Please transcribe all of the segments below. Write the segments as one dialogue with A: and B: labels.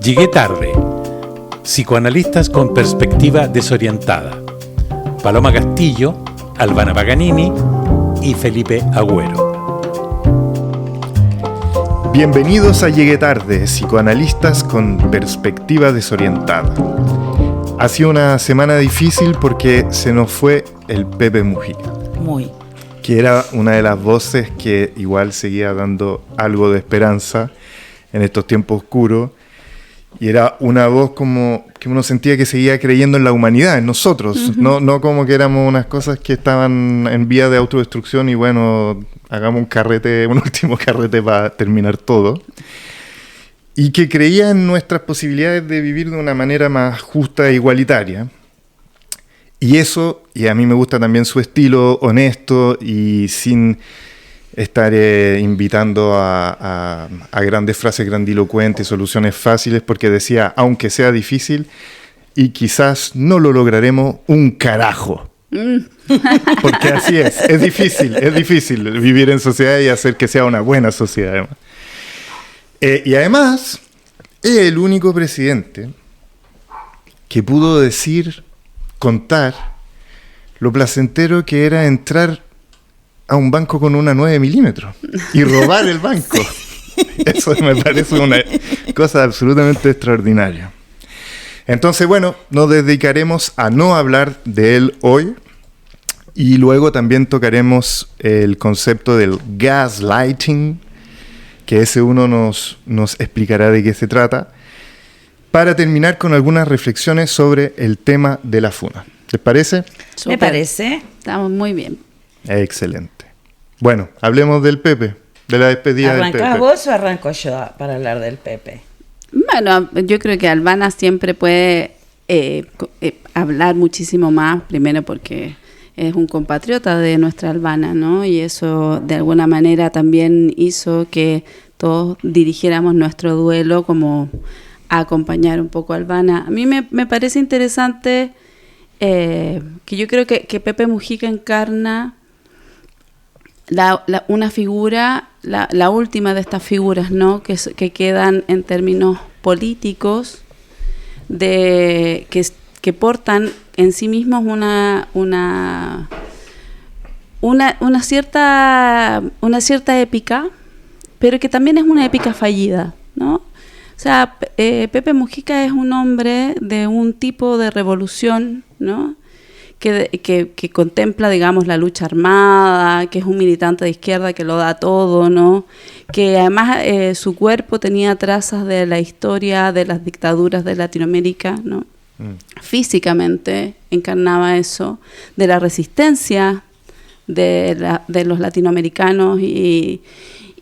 A: Llegué tarde. Psicoanalistas con perspectiva desorientada. Paloma Castillo, Albana Paganini y Felipe Agüero.
B: Bienvenidos a Llegué tarde, psicoanalistas con perspectiva desorientada. Ha sido una semana difícil porque se nos fue el Pepe Mujica. Que era una de las voces que igual seguía dando algo de esperanza en estos tiempos oscuros. Y era una voz como que uno sentía que seguía creyendo en la humanidad, en nosotros. Uh-huh. No como que éramos unas cosas que estaban en vía de autodestrucción y bueno, hagamos un último carrete para terminar todo. Y que creía en nuestras posibilidades de vivir de una manera más justa e igualitaria. Y eso, y a mí me gusta también su estilo honesto y sin estar invitando a grandes frases grandilocuentes, soluciones fáciles, porque decía, aunque sea difícil, y quizás no lo lograremos un carajo. Porque así es difícil vivir en sociedad y hacer que sea una buena sociedad, además. Y además, es el único presidente que pudo contar lo placentero que era entrar a un banco con una 9 milímetros y robar el banco. Eso me parece una cosa absolutamente extraordinaria. Entonces, bueno, nos dedicaremos a no hablar de él hoy y luego también tocaremos el concepto del gaslighting, que ese uno nos explicará de qué se trata, para terminar con algunas reflexiones sobre el tema de la funa. ¿Les parece?
C: Me parece. Estamos muy bien.
B: Excelente. Bueno, hablemos del Pepe, de la despedida del Pepe.
C: ¿Arrancás vos o arranco yo para hablar del Pepe?
D: Bueno, yo creo que Albana siempre puede hablar muchísimo más, primero porque es un compatriota de nuestra Albana, ¿no? Y eso de alguna manera también hizo que todos dirigiéramos nuestro duelo como a acompañar un poco a Albana. A mí me parece interesante que yo creo que Pepe Mujica encarna una figura, la última de estas figuras, ¿no? que quedan en términos políticos, que portan en sí mismos una cierta épica, pero que también es una épica fallida, ¿no? O sea, Pepe Mujica es un hombre de un tipo de revolución, ¿no? Que contempla, digamos, la lucha armada, que es un militante de izquierda que lo da todo, ¿no? Que además su cuerpo tenía trazas de la historia de las dictaduras de Latinoamérica, ¿no? Físicamente encarnaba eso, de la resistencia de los latinoamericanos y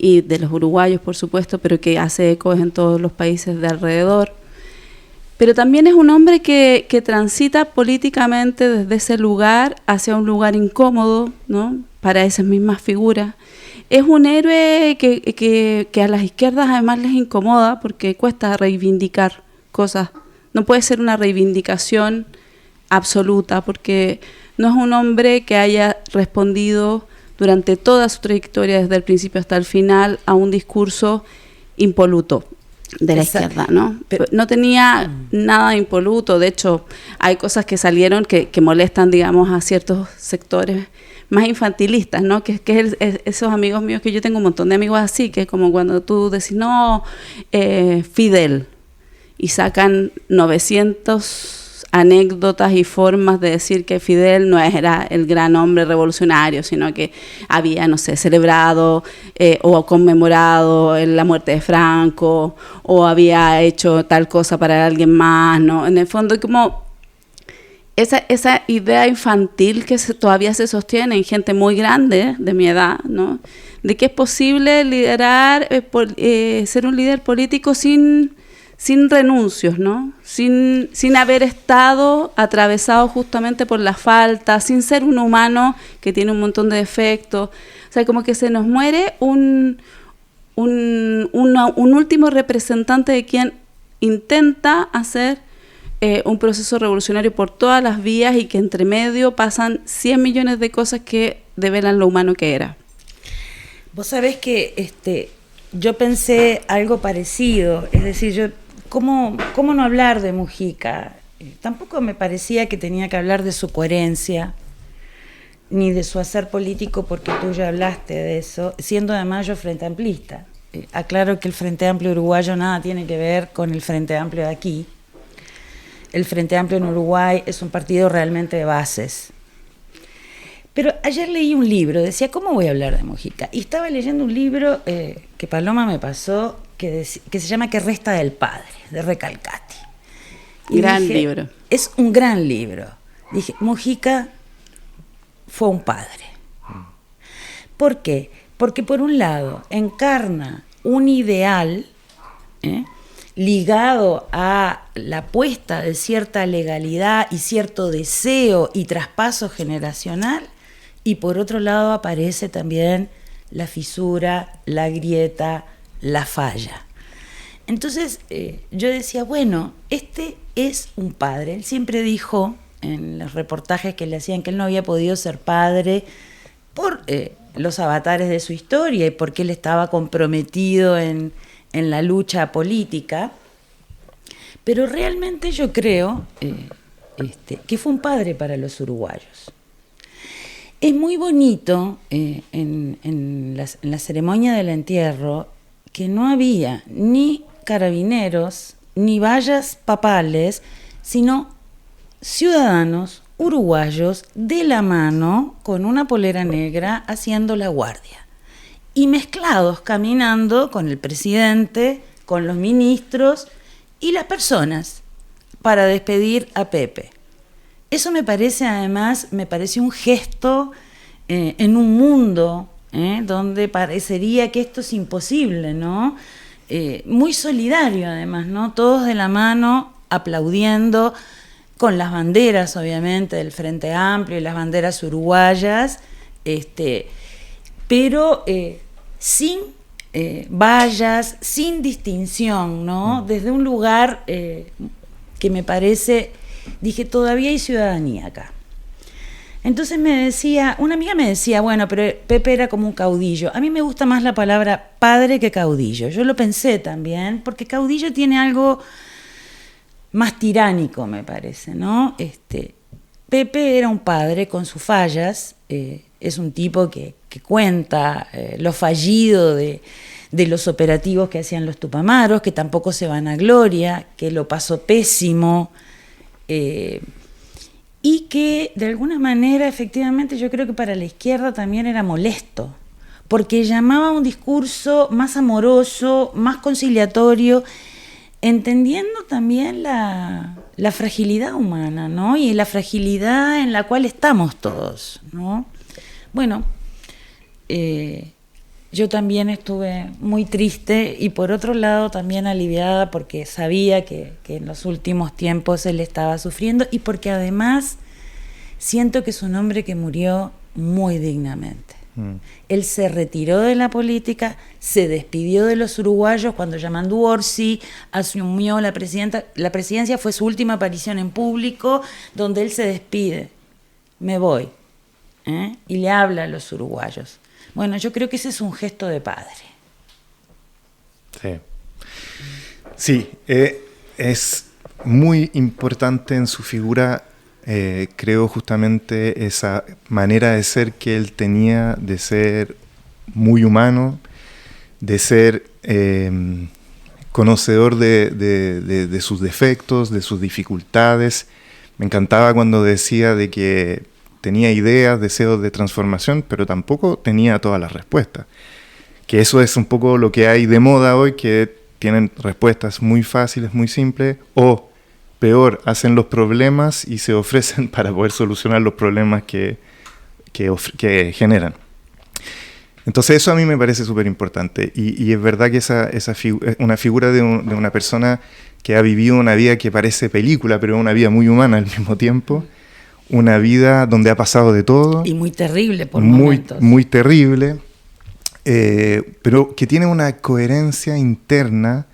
D: de los uruguayos, por supuesto, pero que hace ecos en todos los países de alrededor. Pero también es un hombre que transita políticamente desde ese lugar hacia un lugar incómodo, ¿no? Para esas mismas figuras. Es un héroe que a las izquierdas además les incomoda porque cuesta reivindicar cosas. No puede ser una reivindicación absoluta porque no es un hombre que haya respondido durante toda su trayectoria, desde el principio hasta el final, a un discurso impoluto de la izquierda, ¿no? Pero no tenía nada impoluto. De hecho, hay cosas que salieron que molestan, digamos, a ciertos sectores más infantilistas, ¿no? Que esos amigos míos, que yo tengo un montón de amigos así, que es como cuando tú decís, no, Fidel, y sacan 900 anécdotas y formas de decir que Fidel no era el gran hombre revolucionario, sino que había, no sé, celebrado o conmemorado la muerte de Franco, o había hecho tal cosa para alguien más, ¿no? En el fondo, como esa idea infantil que todavía se sostiene en gente muy grande de mi edad, ¿no? De que es posible liderar, ser un líder político sin renuncios, ¿no? Sin haber estado atravesado justamente por la falta, sin ser un humano que tiene un montón de defectos. O sea, como que se nos muere un último representante de quien intenta hacer un proceso revolucionario por todas las vías y que entre medio pasan 100 millones de cosas que develan lo humano que era.
C: Vos sabés que yo pensé algo parecido, es decir, yo ¿cómo no hablar de Mujica? Tampoco me parecía que tenía que hablar de su coherencia, ni de su hacer político, porque tú ya hablaste de eso, siendo además yo frente amplista. Aclaro que el Frente Amplio uruguayo nada tiene que ver con el Frente Amplio de aquí. El Frente Amplio en Uruguay es un partido realmente de bases. Pero ayer leí un libro, decía, ¿cómo voy a hablar de Mujica? Y estaba leyendo un libro que Paloma me pasó, que se llama ¿Qué resta del padre?, de Recalcati. Y
D: gran
C: dije,
D: libro.
C: Es un gran libro. Dije, Mujica fue un padre. ¿Por qué? Porque por un lado encarna un ideal ligado a la apuesta de cierta legalidad y cierto deseo y traspaso generacional, y por otro lado aparece también la fisura, la grieta, la falla. Entonces yo decía, bueno, este es un padre. Él siempre dijo en los reportajes que le hacían que él no había podido ser padre por los avatares de su historia y porque él estaba comprometido en la lucha política, pero realmente yo creo que fue un padre para los uruguayos. Es muy bonito en la ceremonia del entierro que no había ni carabineros ni vallas papales, sino ciudadanos uruguayos de la mano con una polera negra haciendo la guardia y mezclados caminando con el presidente, con los ministros y las personas para despedir a Pepe. Eso me parece, además, un gesto en un mundo donde parecería que esto es imposible, ¿no? Muy solidario, además, ¿no? Todos de la mano, aplaudiendo, con las banderas, obviamente, del Frente Amplio y las banderas uruguayas, pero sin vallas, sin distinción, ¿no? Desde un lugar que me parece, dije, todavía hay ciudadanía acá. Entonces una amiga me decía, bueno, pero Pepe era como un caudillo. A mí me gusta más la palabra padre que caudillo. Yo lo pensé también, porque caudillo tiene algo más tiránico, me parece, ¿no? Pepe era un padre con sus fallas, es un tipo que cuenta lo fallido de los operativos que hacían los Tupamaros, que tampoco se vanagloria, que lo pasó pésimo, y que de alguna manera efectivamente yo creo que para la izquierda también era molesto, porque llamaba a un discurso más amoroso, más conciliatorio, entendiendo también la fragilidad humana, ¿no? Y la fragilidad en la cual estamos todos, ¿no? Bueno, yo también estuve muy triste y por otro lado también aliviada porque sabía que en los últimos tiempos él estaba sufriendo y porque además siento que es un hombre que murió muy dignamente. Él se retiró de la política, se despidió de los uruguayos cuando Yamandu Orsi asumió la presidencia, fue su última aparición en público, donde él se despide, me voy, y le habla a los uruguayos. Bueno, yo creo que ese es un gesto de padre.
B: Sí, es muy importante en su figura. Creo justamente esa manera de ser que él tenía, de ser muy humano, de ser conocedor de sus defectos, de sus dificultades. Me encantaba cuando decía de que tenía ideas, deseos de transformación, pero tampoco tenía todas las respuestas. Que eso es un poco lo que hay de moda hoy, que tienen respuestas muy fáciles, muy simples, o peor, hacen los problemas y se ofrecen para poder solucionar los problemas que generan. Entonces eso a mí me parece súper importante. Y es verdad que una figura de una persona que ha vivido una vida que parece película, pero una vida muy humana al mismo tiempo, una vida donde ha pasado de todo.
C: Y muy terrible por momentos.
B: Muy terrible, pero que tiene una coherencia interna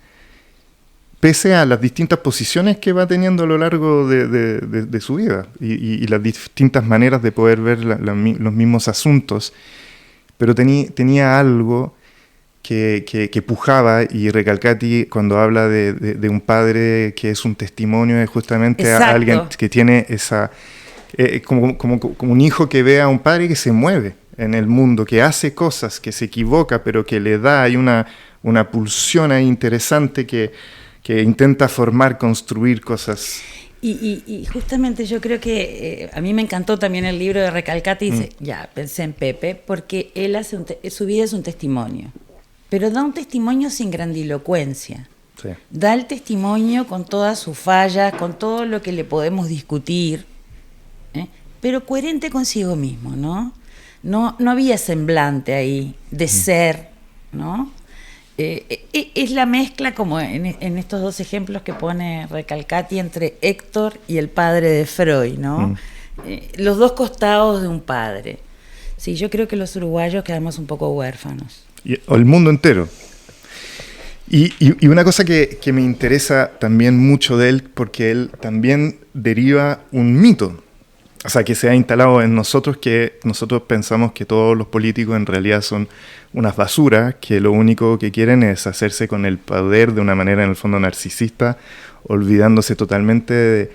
B: pese a las distintas posiciones que va teniendo a lo largo de su vida y las distintas maneras de poder ver los mismos asuntos, pero tenía algo que pujaba, y Recalcati, cuando habla de un padre que es un testimonio, es justamente a alguien que tiene esa... como un hijo que ve a un padre que se mueve en el mundo, que hace cosas, que se equivoca, pero que le da, hay una pulsión ahí interesante que intenta formar, construir cosas.
C: Y justamente yo creo que a mí me encantó también el libro de Recalcati, dice, ya, pensé en Pepe, porque él hace su vida es un testimonio, pero da un testimonio sin grandilocuencia.
B: Sí.
C: Da el testimonio con todas sus fallas, con todo lo que le podemos discutir, pero coherente consigo mismo, ¿no? No había semblante ahí de ser, ¿no? Es la mezcla, como en estos dos ejemplos que pone Recalcati, entre Héctor y el padre de Freud, ¿no? Los dos costados de un padre. Sí, yo creo que los uruguayos quedamos un poco huérfanos.
B: O el mundo entero. Y una cosa que me interesa también mucho de él, porque él también deriva un mito, o sea, que se ha instalado en nosotros, que nosotros pensamos que todos los políticos en realidad son unas basuras, que lo único que quieren es hacerse con el poder de una manera en el fondo narcisista, olvidándose totalmente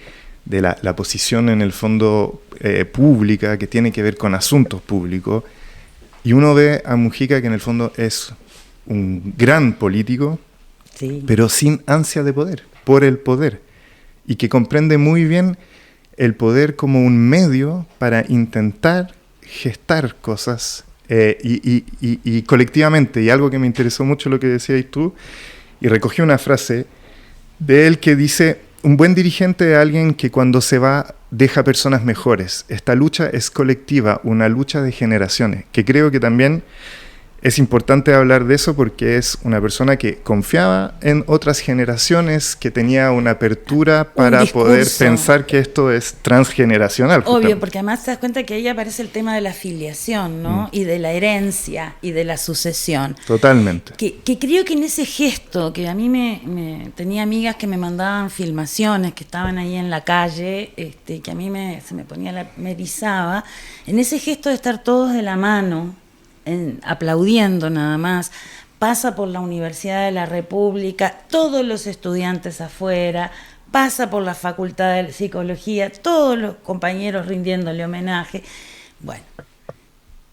B: de la posición en el fondo pública, que tiene que ver con asuntos públicos. Y uno ve a Mujica, que en el fondo es un gran político, sí, pero sin ansia de poder, por el poder, y que comprende muy bien el poder como un medio para intentar gestar cosas y colectivamente. Y algo que me interesó mucho lo que decías tú, y recogí una frase de él que dice: un buen dirigente es alguien que cuando se va deja personas mejores. Esta lucha es colectiva, una lucha de generaciones, que creo que también es importante hablar de eso, porque es una persona que confiaba en otras generaciones, que tenía una apertura para poder pensar que esto es transgeneracional.
C: Obvio, justamente. Porque además te das cuenta que ahí aparece el tema de la filiación, ¿no? Y de la herencia y de la sucesión.
B: Totalmente.
C: Que creo que en ese gesto, que a mí me tenía amigas que me mandaban filmaciones, que estaban ahí en la calle, que a mí se me ponía me erizaba, en ese gesto de estar todos de la mano, aplaudiendo nada más, pasa por la Universidad de la República, todos los estudiantes afuera, pasa por la Facultad de Psicología, todos los compañeros rindiéndole homenaje. Bueno,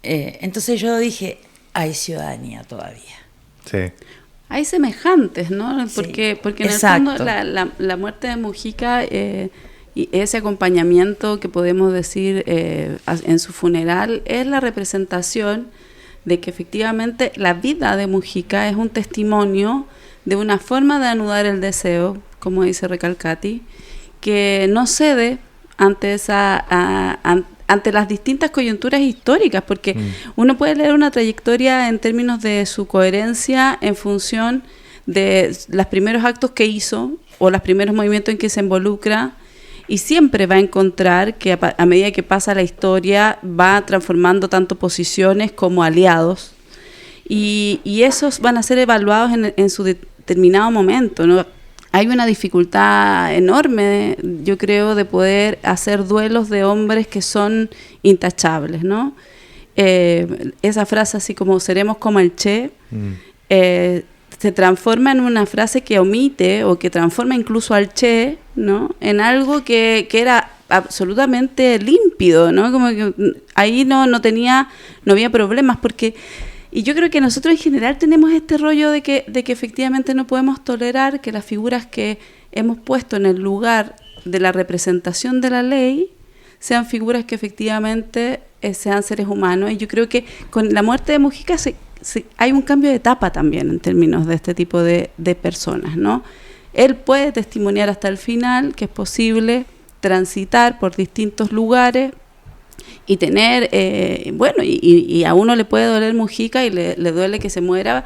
C: entonces yo dije, hay ciudadanía todavía.
B: Sí.
D: Hay semejantes, ¿no? Porque en
C: exacto.
D: el fondo la muerte de Mujica y ese acompañamiento que podemos decir en su funeral es la representación de que efectivamente la vida de Mujica es un testimonio de una forma de anudar el deseo, como dice Recalcati, que no cede ante ante las distintas coyunturas históricas, porque uno puede leer una trayectoria en términos de su coherencia en función de los primeros actos que hizo o los primeros movimientos en que se involucra, y siempre va a encontrar que a medida que pasa la historia va transformando tanto posiciones como aliados, y esos van a ser evaluados en su determinado momento, ¿no? Hay una dificultad enorme, yo creo, de poder hacer duelos de hombres que son intachables, ¿no? Esa frase así como seremos como el Che, se transforma en una frase que omite o que transforma incluso al Che, ¿no? En algo que era absolutamente límpido, ¿no? Como que ahí no había problemas, porque... Y yo creo que nosotros en general tenemos este rollo de que efectivamente no podemos tolerar que las figuras que hemos puesto en el lugar de la representación de la ley sean figuras que efectivamente sean seres humanos. Y yo creo que con la muerte de Mujica hay un cambio de etapa también en términos de este tipo de personas, ¿no? Él puede testimoniar hasta el final que es posible transitar por distintos lugares y tener, y a uno le puede doler Mujica y le duele que se muera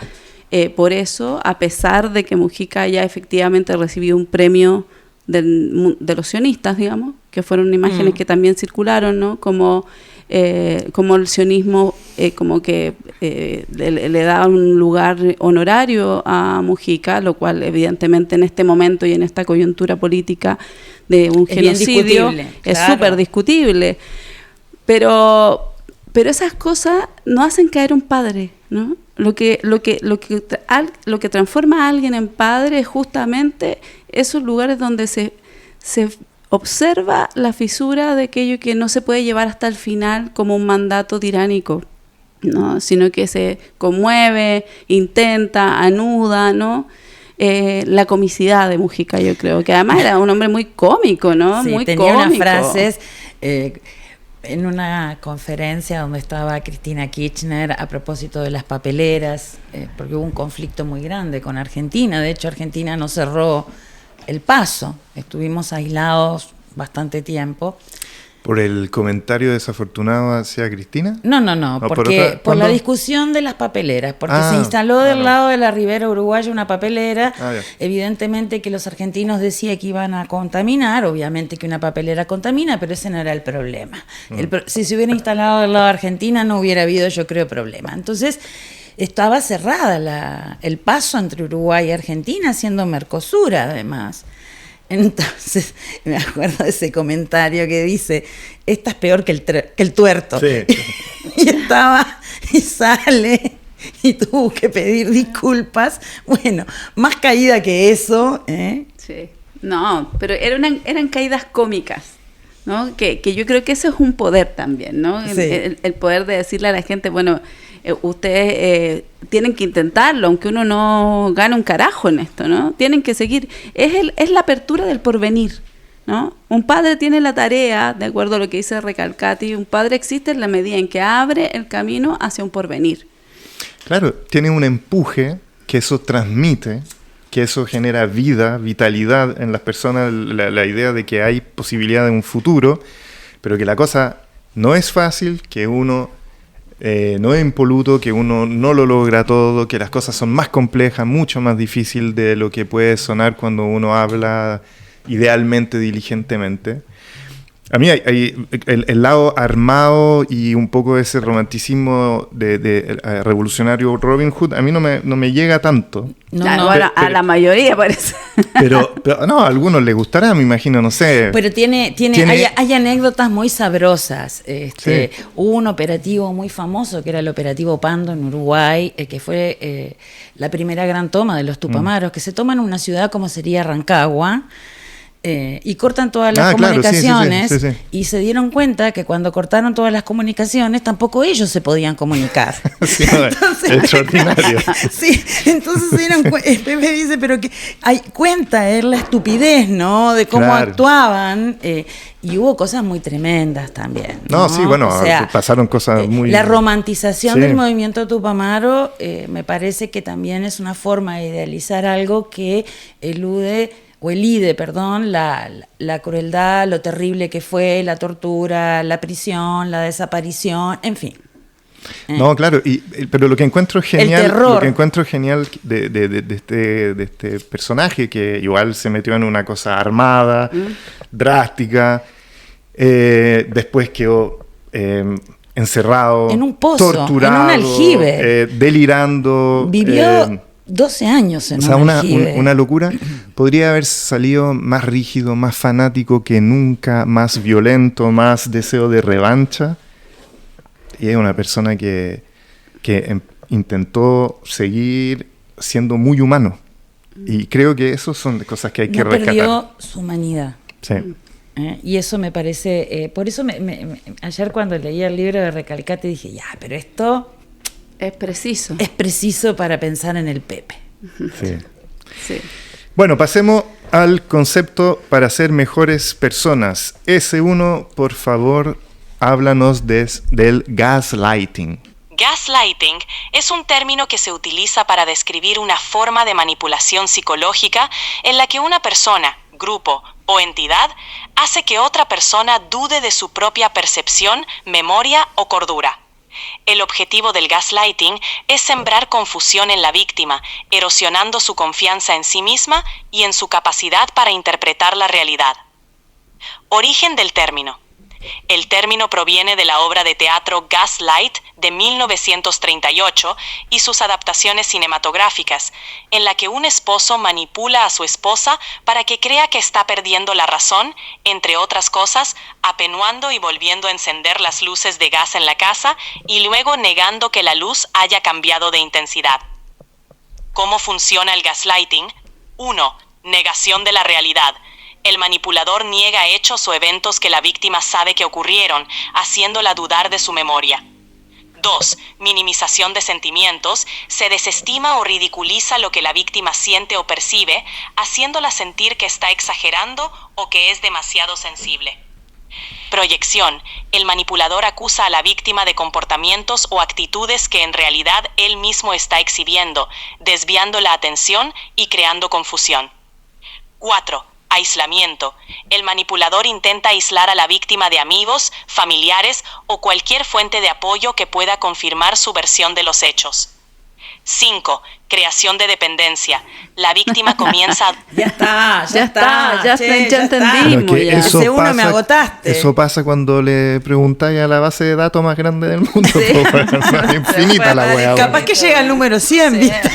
D: por eso, a pesar de que Mujica haya efectivamente recibido un premio de los sionistas, digamos, que fueron imágenes que también circularon, ¿no? Como el sionismo como que le da un lugar honorario a Mujica, lo cual evidentemente en este momento y en esta coyuntura política de un genocidio es súper discutible. Pero esas cosas no hacen caer un padre, ¿no? lo que transforma a alguien en padre es justamente esos lugares donde se observa la fisura de aquello que no se puede llevar hasta el final como un mandato tiránico, ¿no? Sino que se conmueve, intenta, anuda, ¿no? La comicidad de Mujica, yo creo, que además era un hombre muy cómico, ¿no?
C: Sí,
D: muy
C: tenía
D: cómico.
C: unas frases en una conferencia donde estaba Cristina Kirchner a propósito de las papeleras, porque hubo un conflicto muy grande con Argentina. De hecho, Argentina no cerró el paso, estuvimos aislados bastante tiempo.
B: ¿Por el comentario desafortunado hacia Cristina?
C: No, porque por la discusión de las papeleras, porque se instaló del lado de la ribera uruguaya una papelera, evidentemente que los argentinos decían que iban a contaminar, obviamente que una papelera contamina, pero ese no era el problema. Si se hubiera instalado del lado de Argentina no hubiera habido, yo creo, problema. Entonces estaba cerrada el paso entre Uruguay y Argentina, siendo Mercosur además. Entonces, me acuerdo de ese comentario que dice, esta es peor que el tuerto.
B: Sí.
C: y sale y tuvo que pedir disculpas. Bueno, más caída que eso, ¿eh?
D: Sí. No, pero eran caídas cómicas, ¿no? Que yo creo que eso es un poder también, ¿no?
C: Sí.
D: El poder de decirle a la gente, bueno, ustedes tienen que intentarlo, aunque uno no gane un carajo en esto, ¿no? Tienen que seguir. Es la apertura del porvenir, ¿no? Un padre tiene la tarea, de acuerdo a lo que dice Recalcati, un padre existe en la medida en que abre el camino hacia un porvenir.
B: Claro, tiene un empuje que eso transmite, que eso genera vida, vitalidad en las personas, la idea de que hay posibilidad de un futuro, pero que la cosa no es fácil, que uno no es impoluto, que uno no lo logra todo, que las cosas son más complejas, mucho más difícil de lo que puede sonar cuando uno habla idealmente, diligentemente. A mí hay el lado armado y un poco ese romanticismo de revolucionario Robin Hood, a mí no me llega tanto.
D: A la mayoría parece.
B: Pero no, a algunos les gustará, me imagino, no sé.
C: Pero hay anécdotas muy sabrosas.
B: Sí.
C: Hubo un operativo muy famoso que era el operativo Pando en Uruguay, que fue la primera gran toma de los Tupamaros, que se toma en una ciudad como sería Rancagua. Y cortan todas las comunicaciones,
B: claro, sí.
C: Y se dieron cuenta que cuando cortaron todas las comunicaciones tampoco ellos se podían comunicar.
B: Sí, entonces, extraordinario.
C: Sí, entonces Pepe dice, pero que cuenta la estupidez, ¿no? De cómo actuaban, y hubo cosas muy tremendas también, ¿no?
B: No, sí, bueno, o sea, pasaron cosas muy...
C: La romantización del movimiento Tupamaro me parece que también es una forma de idealizar algo que elide, la crueldad, lo terrible que fue, la tortura, la prisión, la desaparición, en fin.
B: No, claro, pero lo que encuentro genial,
C: el terror.
B: Lo que encuentro genial de este personaje que igual se metió en una cosa armada, drástica, después quedó encerrado,
C: en un pozo,
B: torturado,
C: en un aljibe,
B: delirando.
C: Vivió 12 años en un aljibe.
B: Una locura. Podría haber salido más rígido, más fanático que nunca, más violento, más deseo de revancha. Y es una persona que intentó seguir siendo muy humano. Y creo que eso son cosas que hay que rescatar.
C: Perdió su humanidad.
B: Sí.
C: Y eso me parece... por eso ayer cuando leí el libro de Recalcati dije, pero esto...
D: Es preciso.
C: Es preciso para pensar en el Pepe.
B: Sí.
D: Sí.
B: Bueno, pasemos al concepto para ser mejores personas. S1, por favor, háblanos del gaslighting.
E: Gaslighting es un término que se utiliza para describir una forma de manipulación psicológica en la que una persona, grupo o entidad hace que otra persona dude de su propia percepción, memoria o cordura. El objetivo del gaslighting es sembrar confusión en la víctima, erosionando su confianza en sí misma y en su capacidad para interpretar la realidad. Origen del término. El término proviene de la obra de teatro Gaslight de 1938 y sus adaptaciones cinematográficas, en la que un esposo manipula a su esposa para que crea que está perdiendo la razón, entre otras cosas, atenuando y volviendo a encender las luces de gas en la casa y luego negando que la luz haya cambiado de intensidad. ¿Cómo funciona el gaslighting? 1. Negación de la realidad. El manipulador niega hechos o eventos que la víctima sabe que ocurrieron, haciéndola dudar de su memoria. 2. Minimización de sentimientos. Se desestima o ridiculiza lo que la víctima siente o percibe, haciéndola sentir que está exagerando o que es demasiado sensible. Proyección. El manipulador acusa a la víctima de comportamientos o actitudes que en realidad él mismo está exhibiendo, desviando la atención y creando confusión. 4. Aislamiento. El manipulador intenta aislar a la víctima de amigos, familiares o cualquier fuente de apoyo que pueda confirmar su versión de los hechos. 5. Creación de dependencia. La víctima comienza a...
C: Ya
D: entendimos.
B: Ya.
C: Ese uno me agotaste.
B: Eso pasa cuando le preguntáis a la base de datos más grande del mundo.
D: Sí.
B: Es infinita la weá.
C: Capaz que llega al número 100, ¿viste?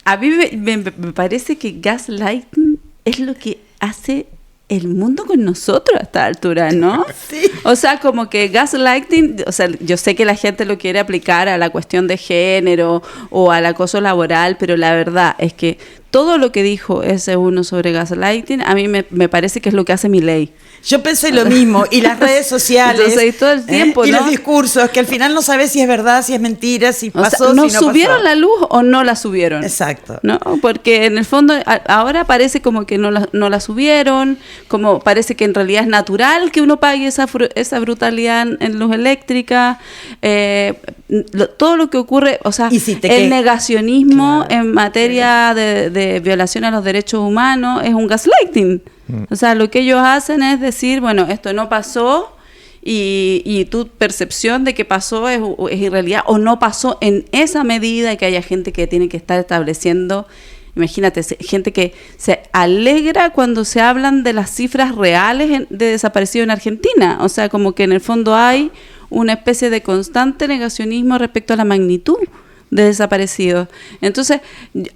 D: A mí me parece que gaslighting es lo que hace el mundo con nosotros a esta altura, ¿no?
C: Sí.
D: O sea, como que gaslighting, o sea, yo sé que la gente lo quiere aplicar a la cuestión de género o al acoso laboral, pero la verdad es que todo lo que dijo ese uno sobre gaslighting, a mí me parece que es lo que hace Milei.
C: Yo pensé lo mismo, y las redes sociales,
D: entonces, y todo el tiempo,
C: y
D: ¿no?
C: los discursos, que al final no sabes si es verdad, si es mentira, si pasó,
D: o sea, ¿nos
C: si no
D: subieron
C: pasó.
D: la luz o no la subieron?
C: Exacto.
D: ¿No? Porque en el fondo ahora parece como que no la subieron, como parece que en realidad es natural que uno pague esa brutalidad en luz eléctrica, todo lo que ocurre, o sea, el negacionismo en materia de violación a los derechos humanos es un gaslighting. O sea, lo que ellos hacen es decir, bueno, esto no pasó y tu percepción de que pasó es irrealidad o no pasó en esa medida, y que haya gente que tiene que estar estableciendo, imagínate, gente que se alegra cuando se hablan de las cifras reales de desaparecidos en Argentina. O sea, como que en el fondo hay una especie de constante negacionismo respecto a la magnitud de desaparecidos. Entonces,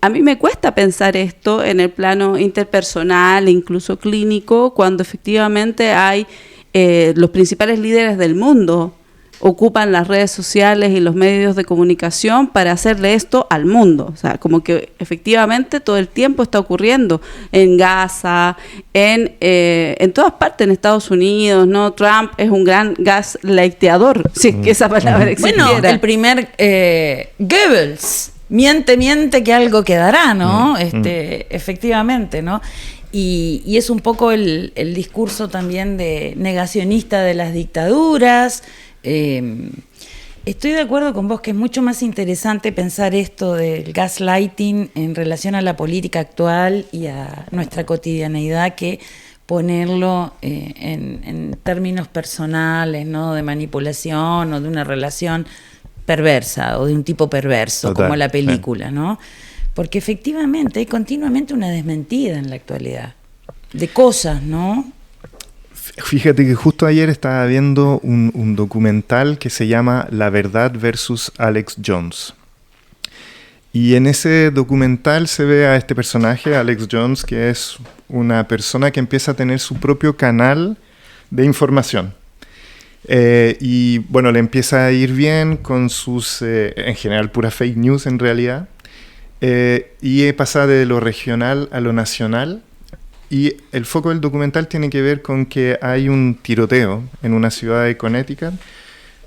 D: a mí me cuesta pensar esto en el plano interpersonal e incluso clínico, cuando efectivamente hay los principales líderes del mundo ocupan las redes sociales y los medios de comunicación para hacerle esto al mundo. O sea, como que efectivamente todo el tiempo está ocurriendo en Gaza, en todas partes, en Estados Unidos, ¿no? Trump es un gran gaslighteador, si es que esa palabra existiera.
C: Bueno, el primer Goebbels, miente que algo quedará, ¿no? Efectivamente, ¿no? Y es un poco el discurso también de negacionista de las dictaduras. Estoy de acuerdo con vos que es mucho más interesante pensar esto del gaslighting en relación a la política actual y a nuestra cotidianeidad que ponerlo en términos personales, ¿no? De manipulación o de una relación perversa o de un tipo perverso. Total, como la película, sí. ¿no? Porque efectivamente hay continuamente una desmentida en la actualidad de cosas, ¿no?
B: Fíjate que justo ayer estaba viendo un documental que se llama La Verdad versus Alex Jones. Y en ese documental se ve a este personaje, Alex Jones, que es una persona que empieza a tener su propio canal de información. Y bueno, le empieza a ir bien con sus, en general, pura fake news en realidad. Y pasa de lo regional a lo nacional. Y el foco del documental tiene que ver con que hay un tiroteo en una ciudad de Connecticut,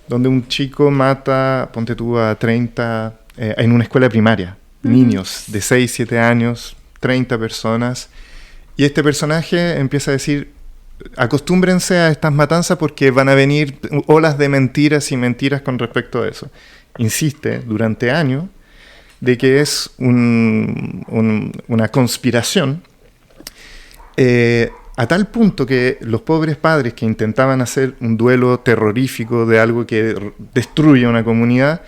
B: donde un chico mata, ponte tú, a 30, en una escuela primaria, niños de 6, 7 años, 30 personas. Y este personaje empieza a decir, acostúmbrense a estas matanzas porque van a venir olas de mentiras y mentiras con respecto a eso. Insiste durante años de que es una conspiración, a tal punto que los pobres padres que intentaban hacer un duelo terrorífico de algo que destruye una comunidad,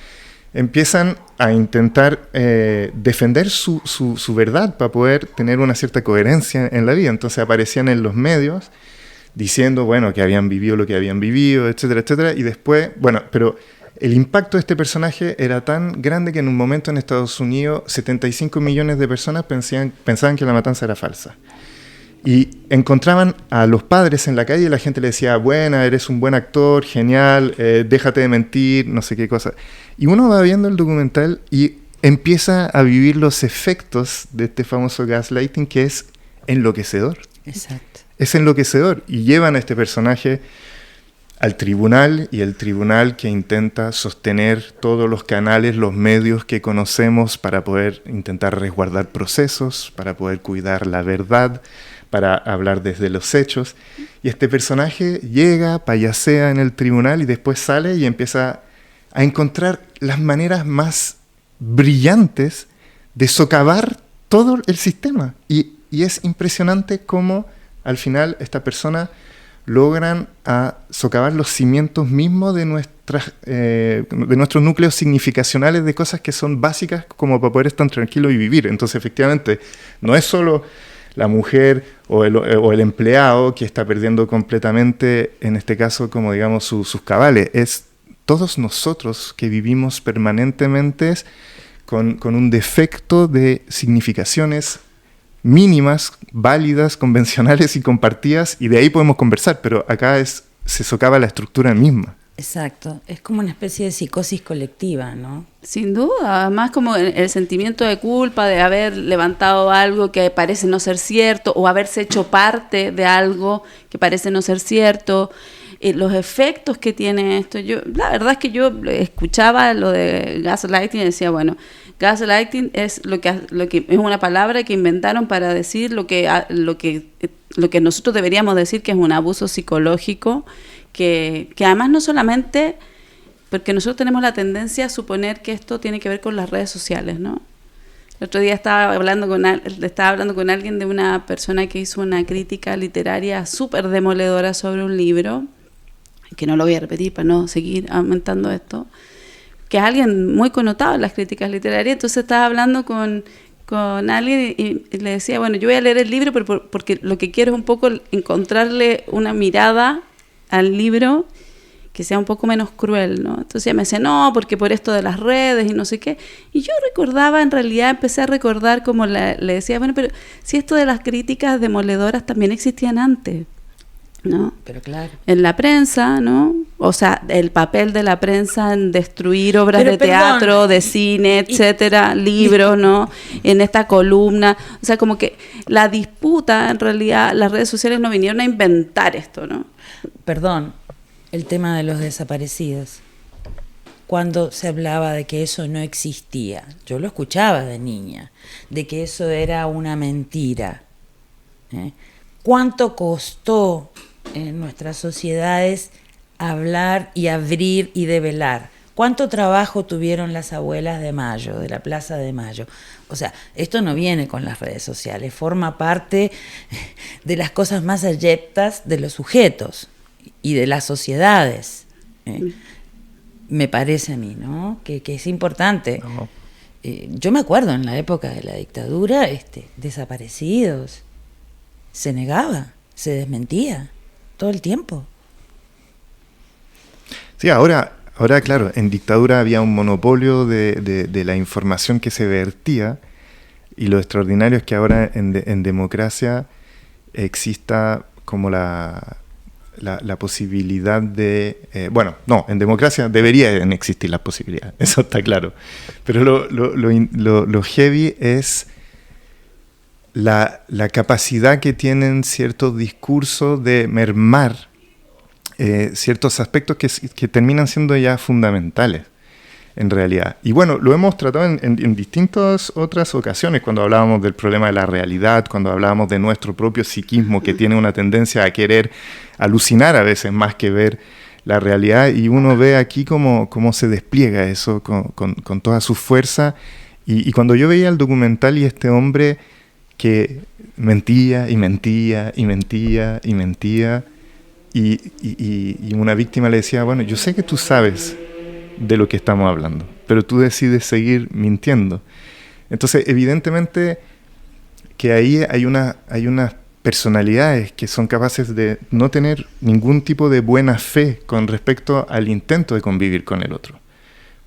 B: empiezan a intentar defender su verdad para poder tener una cierta coherencia en la vida. Entonces aparecían en los medios diciendo, bueno, que habían vivido lo que habían vivido, etcétera, etcétera, y después, bueno, pero el impacto de este personaje era tan grande que en un momento en Estados Unidos 75 millones de personas pensaban que la matanza era falsa. Y encontraban a los padres en la calle y la gente le decía, buena, eres un buen actor, genial, déjate de mentir, no sé qué cosa. Y uno va viendo el documental y empieza a vivir los efectos de este famoso gaslighting, que es enloquecedor.
C: Exacto.
B: Es enloquecedor. Y llevan a este personaje al tribunal, y el tribunal que intenta sostener todos los canales, los medios que conocemos para poder intentar resguardar procesos, para poder cuidar la verdad, para hablar desde los hechos. Y este personaje llega, payasea en el tribunal y después sale y empieza a encontrar las maneras más brillantes de socavar todo el sistema. Y es impresionante cómo al final esta persona logran a socavar los cimientos mismos de nuestros núcleos significacionales, de cosas que son básicas como para poder estar tranquilo y vivir. Entonces, efectivamente, no es solo la mujer o el empleado que está perdiendo completamente, en este caso, como digamos, sus cabales. Es todos nosotros que vivimos permanentemente con un defecto de significaciones mínimas, válidas, convencionales y compartidas, y de ahí podemos conversar, pero acá se socava la estructura misma.
C: Exacto, es como una especie de psicosis colectiva, ¿no?
D: Sin duda, además como el sentimiento de culpa de haber levantado algo que parece no ser cierto, o haberse hecho parte de algo que parece no ser cierto, los efectos que tiene esto. La verdad es que yo escuchaba lo de gaslighting y decía, bueno, gaslighting es lo que es una palabra que inventaron para decir lo que nosotros deberíamos decir que es un abuso psicológico, que además no solamente, porque nosotros tenemos la tendencia a suponer que esto tiene que ver con las redes sociales, ¿no? El otro día estaba hablando con alguien de una persona que hizo una crítica literaria súper demoledora sobre un libro, que no lo voy a repetir para no seguir aumentando esto, que es alguien muy connotado en las críticas literarias. Entonces estaba hablando con alguien y le decía, bueno, yo voy a leer el libro porque lo que quiero es un poco encontrarle una mirada al libro que sea un poco menos cruel, ¿no? Entonces ella me decía, no, porque por esto de las redes y no sé qué. Y yo empecé a recordar como le decía, bueno, pero si esto de las críticas demoledoras también existían antes, ¿no?
C: Pero claro.
D: En la prensa, ¿no? O sea, el papel de la prensa en destruir obras de teatro, de cine, etcétera, libros, ¿no? En esta columna. O sea, como que la disputa, en realidad, las redes sociales no vinieron a inventar esto, ¿no?
C: Perdón, el tema de los desaparecidos. Cuando se hablaba de que eso no existía, yo lo escuchaba de niña, de que eso era una mentira. ¿Cuánto costó en nuestras sociedades hablar y abrir y develar? ¿Cuánto trabajo tuvieron las abuelas de Mayo, de la Plaza de Mayo? O sea, esto no viene con las redes sociales, forma parte de las cosas más abyectas de los sujetos y de las sociedades. Me parece a mí, ¿no? Que es importante.
B: No.
C: Yo me acuerdo en la época de la dictadura, desaparecidos, se negaba, se desmentía todo el tiempo.
B: Sí, ahora claro, en dictadura había un monopolio de la información que se vertía, y lo extraordinario es que ahora en democracia exista como la posibilidad de... en democracia deberían existir las posibilidades, eso está claro. Pero lo heavy es la capacidad que tienen ciertos discursos de mermar ciertos aspectos que terminan siendo ya fundamentales, en realidad. Y bueno, lo hemos tratado en distintas otras ocasiones, cuando hablábamos del problema de la realidad, cuando hablábamos de nuestro propio psiquismo, que tiene una tendencia a querer alucinar a veces más que ver la realidad, y uno ve aquí cómo se despliega eso con toda su fuerza. Y cuando yo veía el documental y este hombre que mentía y mentía y mentía y mentía, y una víctima le decía, bueno, yo sé que tú sabes de lo que estamos hablando. pero tú decides seguir mintiendo. Entonces, evidentemente que ahí hay unas personalidades que son capaces de no tener ningún tipo de buena fe con respecto al intento de convivir con el otro.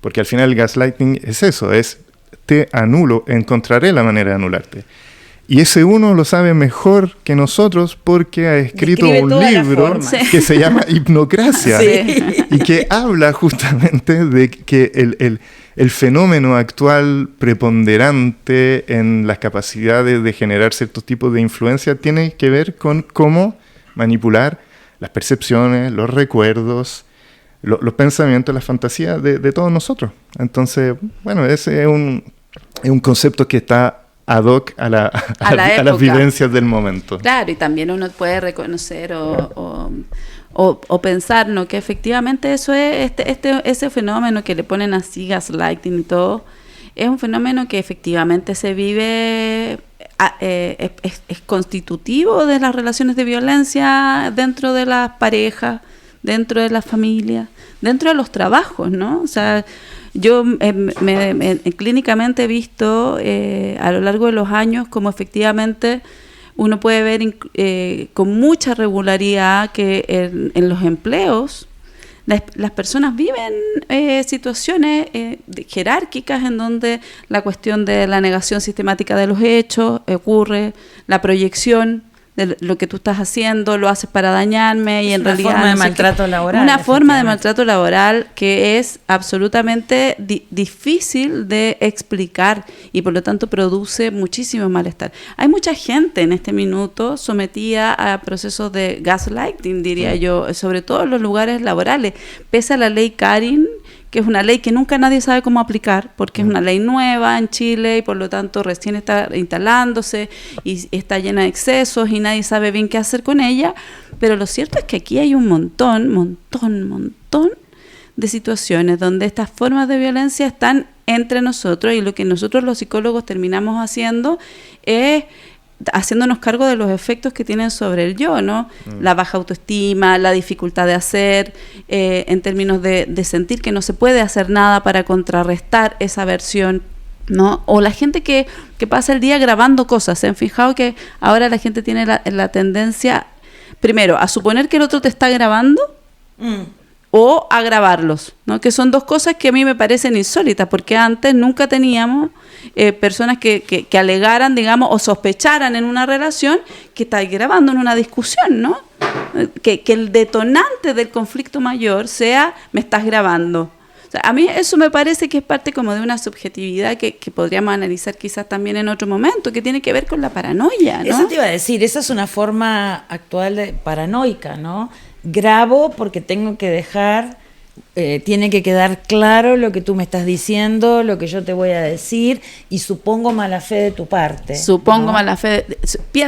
B: Porque al final el gaslighting es eso, es te anulo, encontraré la manera de anularte. Y ese uno lo sabe mejor que nosotros porque ha escrito un libro que se llama Hipnocracia, y que habla justamente de que el fenómeno actual preponderante en las capacidades de generar ciertos tipos de influencia tiene que ver con cómo manipular las percepciones, los recuerdos, los pensamientos, las fantasías de todos nosotros. Entonces, bueno, ese es un concepto que está ad hoc a las vivencias del momento.
D: Claro, y también uno puede reconocer o pensar, ¿no?, que efectivamente eso es ese fenómeno que le ponen así, gaslighting y todo, es un fenómeno que efectivamente se vive, es constitutivo de las relaciones de violencia dentro de las parejas, dentro de las familias, dentro de los trabajos, ¿no? O sea, yo clínicamente he visto a lo largo de los años como efectivamente uno puede ver con mucha regularidad que en los empleos las personas viven situaciones jerárquicas en donde la cuestión de la negación sistemática de los hechos ocurre, la proyección de lo que tú estás haciendo, lo haces para dañarme, y en realidad...
C: Una forma de maltrato laboral.
D: Una forma de maltrato laboral que es absolutamente difícil de explicar y por lo tanto produce muchísimo malestar. Hay mucha gente en este minuto sometida a procesos de gaslighting, diría yo, sobre todo en los lugares laborales, pese a la ley Karin, que es una ley que nunca nadie sabe cómo aplicar, porque es una ley nueva en Chile y por lo tanto recién está instalándose y está llena de excesos y nadie sabe bien qué hacer con ella, pero lo cierto es que aquí hay un montón de situaciones donde estas formas de violencia están entre nosotros, y lo que nosotros los psicólogos terminamos haciendo es haciéndonos cargo de los efectos que tienen sobre el yo, ¿no? La baja autoestima, la dificultad de hacer, en términos de sentir que no se puede hacer nada para contrarrestar esa versión, ¿no? O la gente que pasa el día grabando cosas. ¿Se han fijado que ahora la gente tiene la tendencia, primero, a suponer que el otro te está grabando? O a grabarlos, ¿no? Que son dos cosas que a mí me parecen insólitas, porque antes nunca teníamos personas que alegaran, digamos, o sospecharan en una relación que estáis grabando en una discusión, ¿no? Que el detonante del conflicto mayor sea, me estás grabando. O sea, a mí eso me parece que es parte como de una subjetividad que podríamos analizar quizás también en otro momento, que tiene que ver con la paranoia, ¿no?
C: Eso te iba a decir, esa es una forma actual de paranoica, ¿no? Grabo porque tengo que dejar, tiene que quedar claro lo que tú me estás diciendo, lo que yo te voy a decir, y supongo mala fe de tu parte.
D: Supongo, ¿no?
C: Mala
D: fe.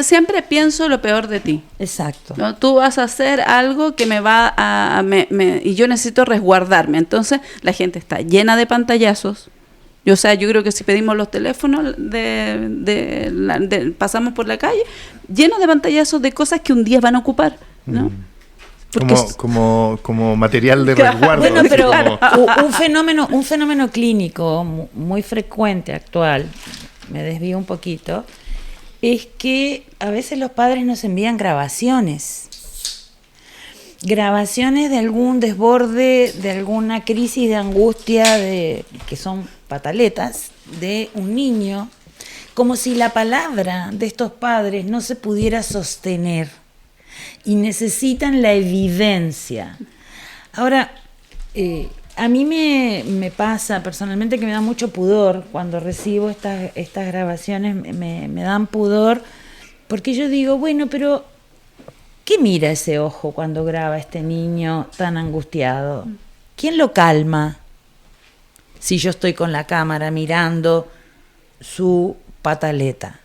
D: Siempre pienso lo peor de ti.
C: Exacto.
D: ¿No? Tú vas a hacer algo que me va y yo necesito resguardarme. Entonces la gente está llena de pantallazos. O sea, yo creo que si pedimos los teléfonos pasamos por la calle, llenos de pantallazos de cosas que un día van a ocupar, ¿no?
B: Como material de resguardo.
C: Bueno, pero un fenómeno clínico muy frecuente actual, me desvío un poquito, es que a veces los padres nos envían grabaciones de algún desborde, de alguna crisis de angustia, que son pataletas, de un niño, como si la palabra de estos padres no se pudiera sostener. Y necesitan la evidencia. Ahora, a mí me pasa personalmente que me da mucho pudor cuando recibo estas grabaciones, me dan pudor, porque yo digo, bueno, pero ¿qué mira ese ojo cuando graba este niño tan angustiado? ¿Quién lo calma? Si yo estoy con la cámara mirando su pataleta.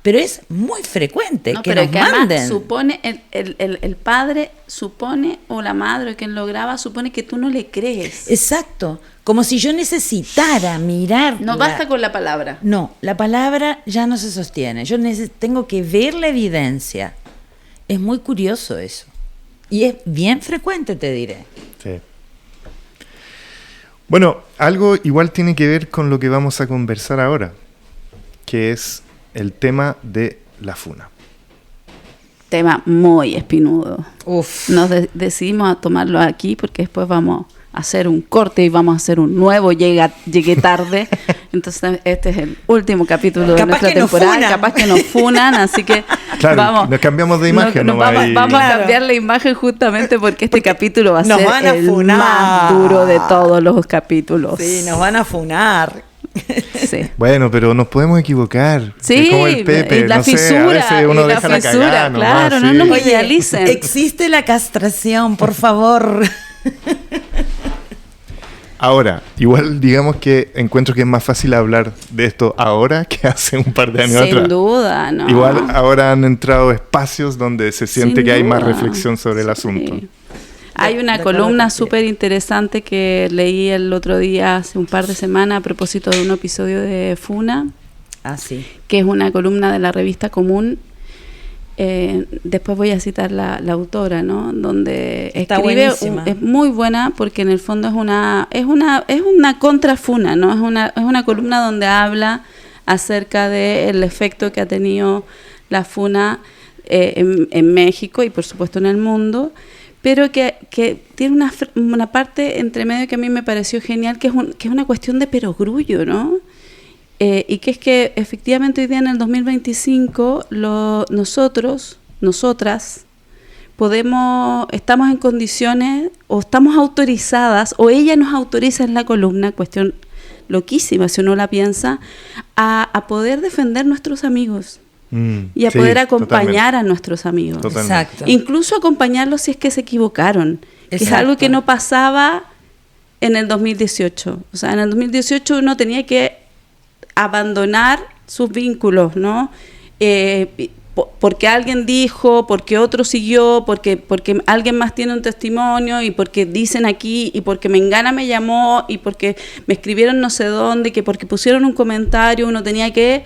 C: Pero es muy frecuente que nos manden.
D: Supone, el padre supone, o la madre, quien lo graba, supone que tú no le crees.
C: Exacto. Como si yo necesitara mirar.
D: No basta con la palabra.
C: No, la palabra ya no se sostiene. Yo tengo que ver la evidencia. Es muy curioso eso. Y es bien frecuente, te diré.
B: Sí. Bueno, algo igual tiene que ver con lo que vamos a conversar ahora, que es el tema de la funa.
D: Tema muy espinudo.
C: Uf.
D: Nos decidimos a tomarlo aquí porque después vamos a hacer un corte y vamos a hacer un nuevo Llegué tarde. Entonces este es el último capítulo de nuestra temporada. Capaz que nos funan, así que
B: claro, nos cambiamos de imagen.
D: Vamos a cambiar la imagen justamente porque este capítulo va a ser el más duro de todos los capítulos.
C: Sí, nos van a funar.
D: Sí.
B: Bueno, pero nos podemos equivocar.
D: Sí,
B: es como el Pepe,
D: la fisura,
B: a veces uno deja la cagada,
D: claro,
B: nomás,
D: no nos
C: Oye,
D: idealicen.
C: existe la castración, por favor.
B: Ahora, igual digamos que encuentro que es más fácil hablar de esto ahora que hace un par de años atrás.
D: Sin duda, ¿no?
B: Igual ahora han entrado espacios donde se siente
D: Sin
B: que hay más
D: duda.
B: reflexión sobre el asunto.
D: Hay una columna súper interesante que leí el otro día, hace un par de semanas, a propósito de un episodio de Funa,
C: Sí.
D: que es una columna de la revista Común. Después voy a citar la autora, ¿no? Donde
C: Está
D: escribe,
C: buenísima.
D: es muy buena porque en el fondo es una contrafuna, ¿no? Es una columna donde habla acerca del efecto que ha tenido la funa en México y por supuesto en el mundo, pero que tiene una parte entre medio que a mí me pareció genial, que es una cuestión de perogrullo, ¿no? Y que es que efectivamente hoy día en el 2025 nosotras, estamos en condiciones o estamos autorizadas, o ella nos autoriza en la columna, cuestión loquísima si uno la piensa, a poder defender nuestros amigos. Y a poder acompañar a nuestros amigos.
B: Totalmente.
C: Exacto.
D: Incluso acompañarlos si es que se equivocaron. Que es algo que no pasaba en el 2018. O sea, en el 2018 uno tenía que abandonar sus vínculos, ¿no? Porque alguien dijo, porque otro siguió, porque alguien más tiene un testimonio, y porque dicen aquí, y porque Mengana me llamó, y porque me escribieron no sé dónde, que porque pusieron un comentario, uno tenía que,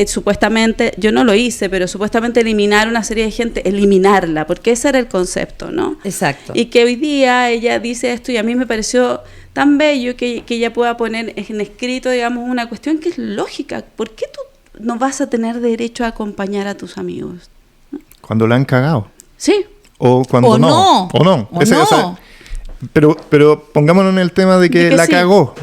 D: supuestamente, yo no lo hice, pero supuestamente eliminar una serie de gente, eliminarla, porque ese era el concepto, ¿no?
C: Exacto.
D: Y que hoy día ella dice esto, y a mí me pareció tan bello que ella pueda poner en escrito, digamos, una cuestión que es lógica. ¿Por qué tú no vas a tener derecho a acompañar a tus amigos?
B: Cuando la han cagado.
D: Sí.
B: O cuando no. O no.
C: O no.
B: O sea, pero pongámonos en el tema de que la
D: sí.
B: cagó.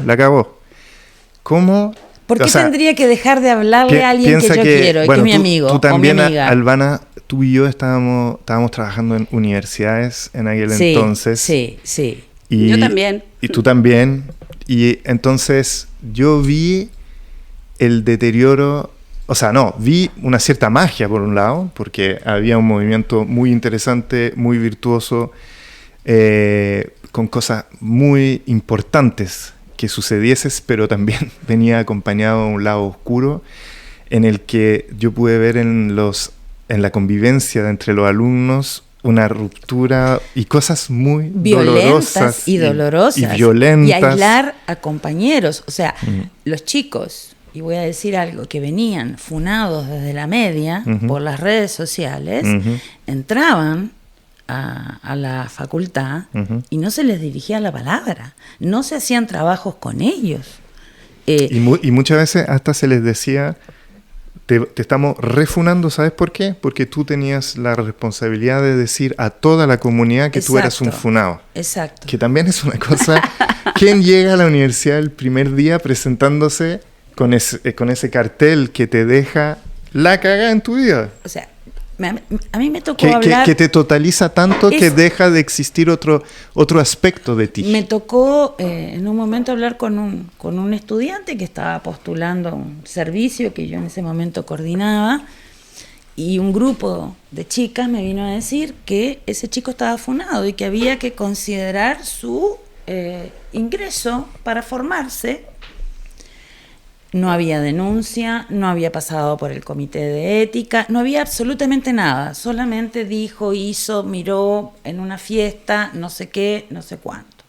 B: ¿Cómo?
C: ¿Por qué
B: o sea,
C: tendría que dejar de hablarle a alguien que yo quiero y que es mi amigo
B: Tú también,
C: o mi amiga?
B: Albana, tú y yo estábamos trabajando en universidades en aquel entonces.
C: Sí.
B: Y,
D: Yo también.
B: Y tú también. Y entonces yo vi el deterioro, o sea, vi una cierta magia por un lado, porque había un movimiento muy interesante, muy virtuoso, con cosas muy importantes que sucediesen, pero también venía acompañado de un lado oscuro en el que yo pude ver en la convivencia entre los alumnos una ruptura y cosas muy
C: violentas y dolorosas
B: y violentas.
C: Y aislar a compañeros, o sea, los chicos, y voy a decir algo, que venían funados desde la media por las redes sociales, entraban a la facultad y no se les dirigía la palabra, no se hacían trabajos con ellos.
B: Y muchas veces hasta se les decía: te estamos refunando, ¿sabes por qué? Porque tú tenías la responsabilidad de decir a toda la comunidad que tú eras un funado.
C: Exacto.
B: Que también es una cosa. ¿Quién llega a la universidad el primer día presentándose con ese cartel que te deja la cagada en tu vida?
C: O sea, a mí me tocó hablar...
B: Que te totaliza tanto que deja de existir otro aspecto de ti.
C: Me tocó en un momento hablar con un estudiante que estaba postulando un servicio que yo en ese momento coordinaba, y un grupo de chicas me vino a decir que ese chico estaba funado y que había que considerar su ingreso para formarse. No había denuncia, no había pasado por el comité de ética, no había absolutamente nada. Solamente dijo, hizo, miró en una fiesta, no sé qué, no sé cuánto.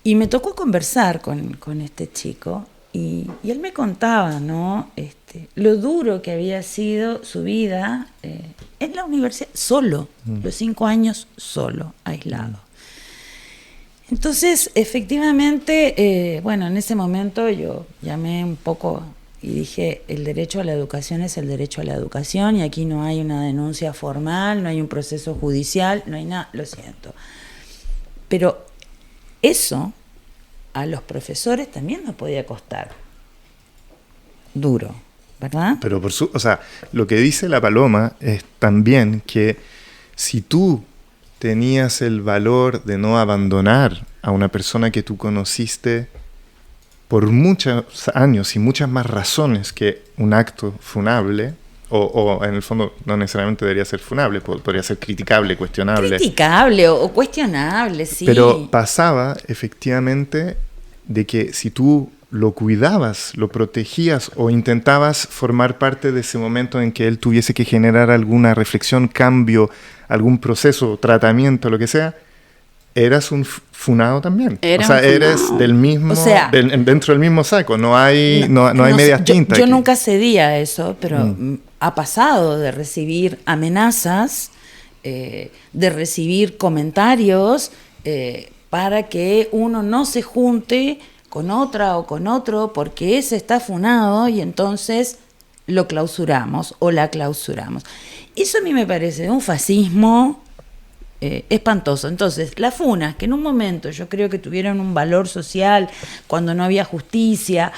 C: Y me tocó conversar con este chico y él me contaba, ¿no? Lo duro que había sido su vida en la universidad, solo, los 5 años solo, aislado. Entonces, efectivamente, bueno, en ese momento yo llamé un poco y dije, el derecho a la educación es el derecho a la educación, y aquí no hay una denuncia formal, no hay un proceso judicial, no hay nada, lo siento. Pero eso a los profesores también nos podía costar duro, ¿verdad?
B: Pero o sea, lo que dice la Paloma es también que si tú tenías el valor de no abandonar a una persona que tú conociste por muchos años y muchas más razones que un acto funable, o en el fondo no necesariamente debería ser funable, podría ser criticable, cuestionable.
C: Criticable o cuestionable, sí.
B: Pero pasaba efectivamente de que si tú lo cuidabas, lo protegías o intentabas formar parte de ese momento en que él tuviese que generar alguna reflexión, cambio, algún proceso, tratamiento, lo que sea, eras un funado también. Eres del mismo, dentro del mismo saco, no hay medias tintas.
C: Yo nunca cedía a eso, pero ha pasado de recibir amenazas, de recibir comentarios para que uno no se junte con otra o con otro porque ese está funado y entonces lo clausuramos o la clausuramos. Eso a mí me parece un fascismo espantoso. Entonces, las funas, que en un momento yo creo que tuvieron un valor social cuando no había justicia,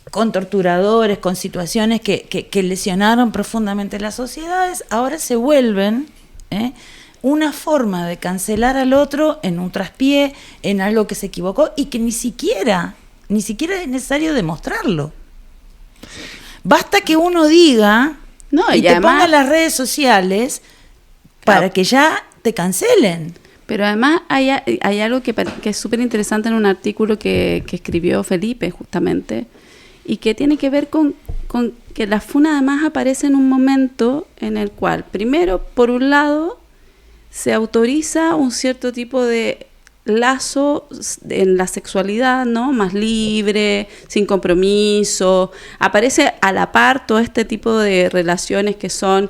C: con torturadores, con situaciones que lesionaron profundamente las sociedades, ahora se vuelven una forma de cancelar al otro en un traspié, en algo que se equivocó y que ni siquiera es necesario demostrarlo. Basta que uno diga y te ponga en las redes sociales para que ya te cancelen.
D: Pero además hay algo que es súper interesante en un artículo que escribió Felipe justamente, y que tiene que ver con que la funa además aparece en un momento en el cual, primero, por un lado, se autoriza un cierto tipo de lazo en la sexualidad, ¿no? Más libre, sin compromiso. Aparece a la par todo este tipo de relaciones que son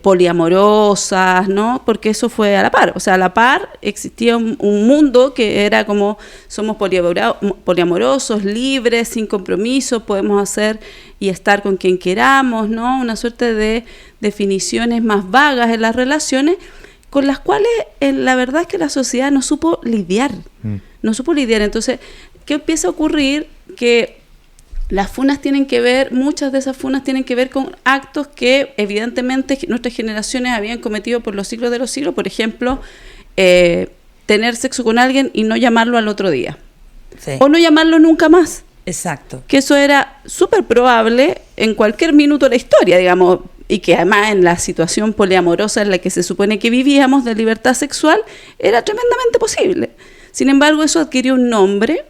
D: poliamorosas, ¿no? Porque eso fue a la par. O sea, a la par existía un mundo que era como somos poliamorosos, libres, sin compromiso, podemos hacer y estar con quien queramos, ¿no? Una suerte de definiciones más vagas en las relaciones, con las cuales la verdad es que la sociedad no supo lidiar. Entonces, ¿qué empieza a ocurrir? Que las funas tienen que ver, muchas de esas funas tienen que ver con actos que evidentemente nuestras generaciones habían cometido por los siglos de los siglos. Por ejemplo, tener sexo con alguien y no llamarlo al otro día. Sí. O no llamarlo nunca más.
C: Exacto.
D: Que eso era súper probable en cualquier minuto de la historia, digamos, y que además en la situación poliamorosa en la que se supone que vivíamos de libertad sexual, era tremendamente posible. Sin embargo, eso adquirió un nombre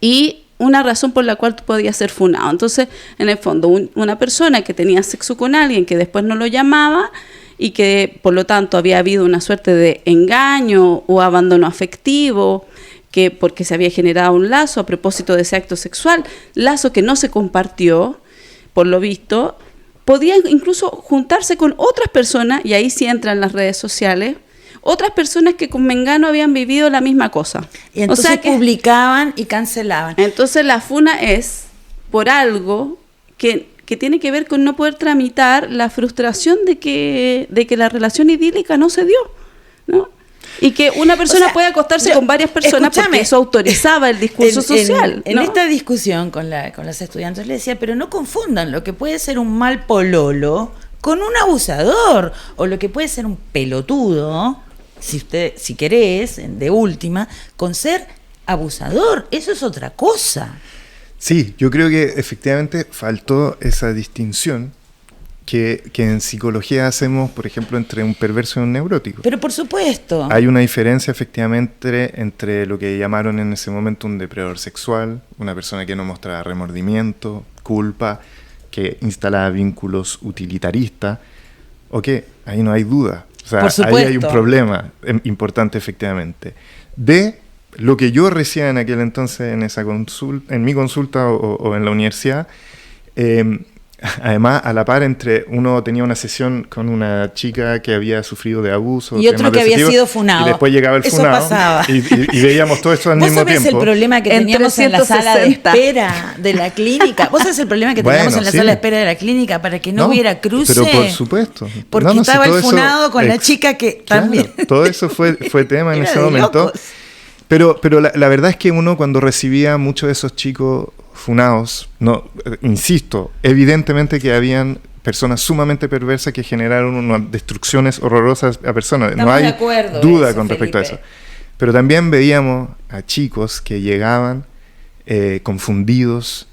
D: y una razón por la cual tú podías ser funado. Entonces, en el fondo, una persona que tenía sexo con alguien que después no lo llamaba y que, por lo tanto, había habido una suerte de engaño o abandono afectivo, que porque se había generado un lazo a propósito de ese acto sexual, lazo que no se compartió, por lo visto, podía incluso juntarse con otras personas, y ahí sí entran las redes sociales, otras personas que con Mengano habían vivido la misma cosa.
C: Y entonces, o sea, que publicaban y cancelaban.
D: Entonces la funa es por algo que tiene que ver con no poder tramitar la frustración de que la relación idílica no se dio, ¿no? Y que una persona puede acostarse con varias personas porque eso autorizaba el discurso social.
C: En esta discusión con las estudiantes le decía, pero no confundan lo que puede ser un mal pololo con un abusador, o lo que puede ser un pelotudo, si querés, de última, con ser abusador. Eso es otra cosa.
B: Sí, yo creo que efectivamente faltó esa distinción que en psicología hacemos, por ejemplo, entre un perverso y un neurótico.
C: Pero por supuesto.
B: Hay una diferencia efectivamente entre lo que llamaron en ese momento un depredador sexual, una persona que no mostraba remordimiento, culpa, que instalaba vínculos utilitaristas, o que ahí no hay duda. O sea, ahí hay un problema importante efectivamente. De lo que yo recibía en aquel entonces en mi consulta o en la universidad, además, a la par, uno tenía una sesión con una chica que había sufrido de abuso.
C: Y otro que había sido funado.
B: Y después llegaba el funado.
C: Eso pasaba.
B: Y veíamos todo esto al mismo tiempo.
C: ¿Vos sabés el problema que teníamos en la sala de espera de la clínica? ¿Vos sabés el problema que teníamos en la sala de espera de la clínica para que no hubiera cruce?
B: Pero por supuesto.
C: Porque estaba el funado con la chica que también...
B: Claro, todo eso fue tema en ese momento. Locos. Pero la verdad es que uno cuando recibía muchos de esos chicos funados, insisto, evidentemente que habían personas sumamente perversas que generaron unas destrucciones horrorosas a personas.
C: Estamos
B: no hay
C: de acuerdo
B: duda
C: eso,
B: con respecto
C: Felipe.
B: a eso. Pero también veíamos a chicos que llegaban confundidos,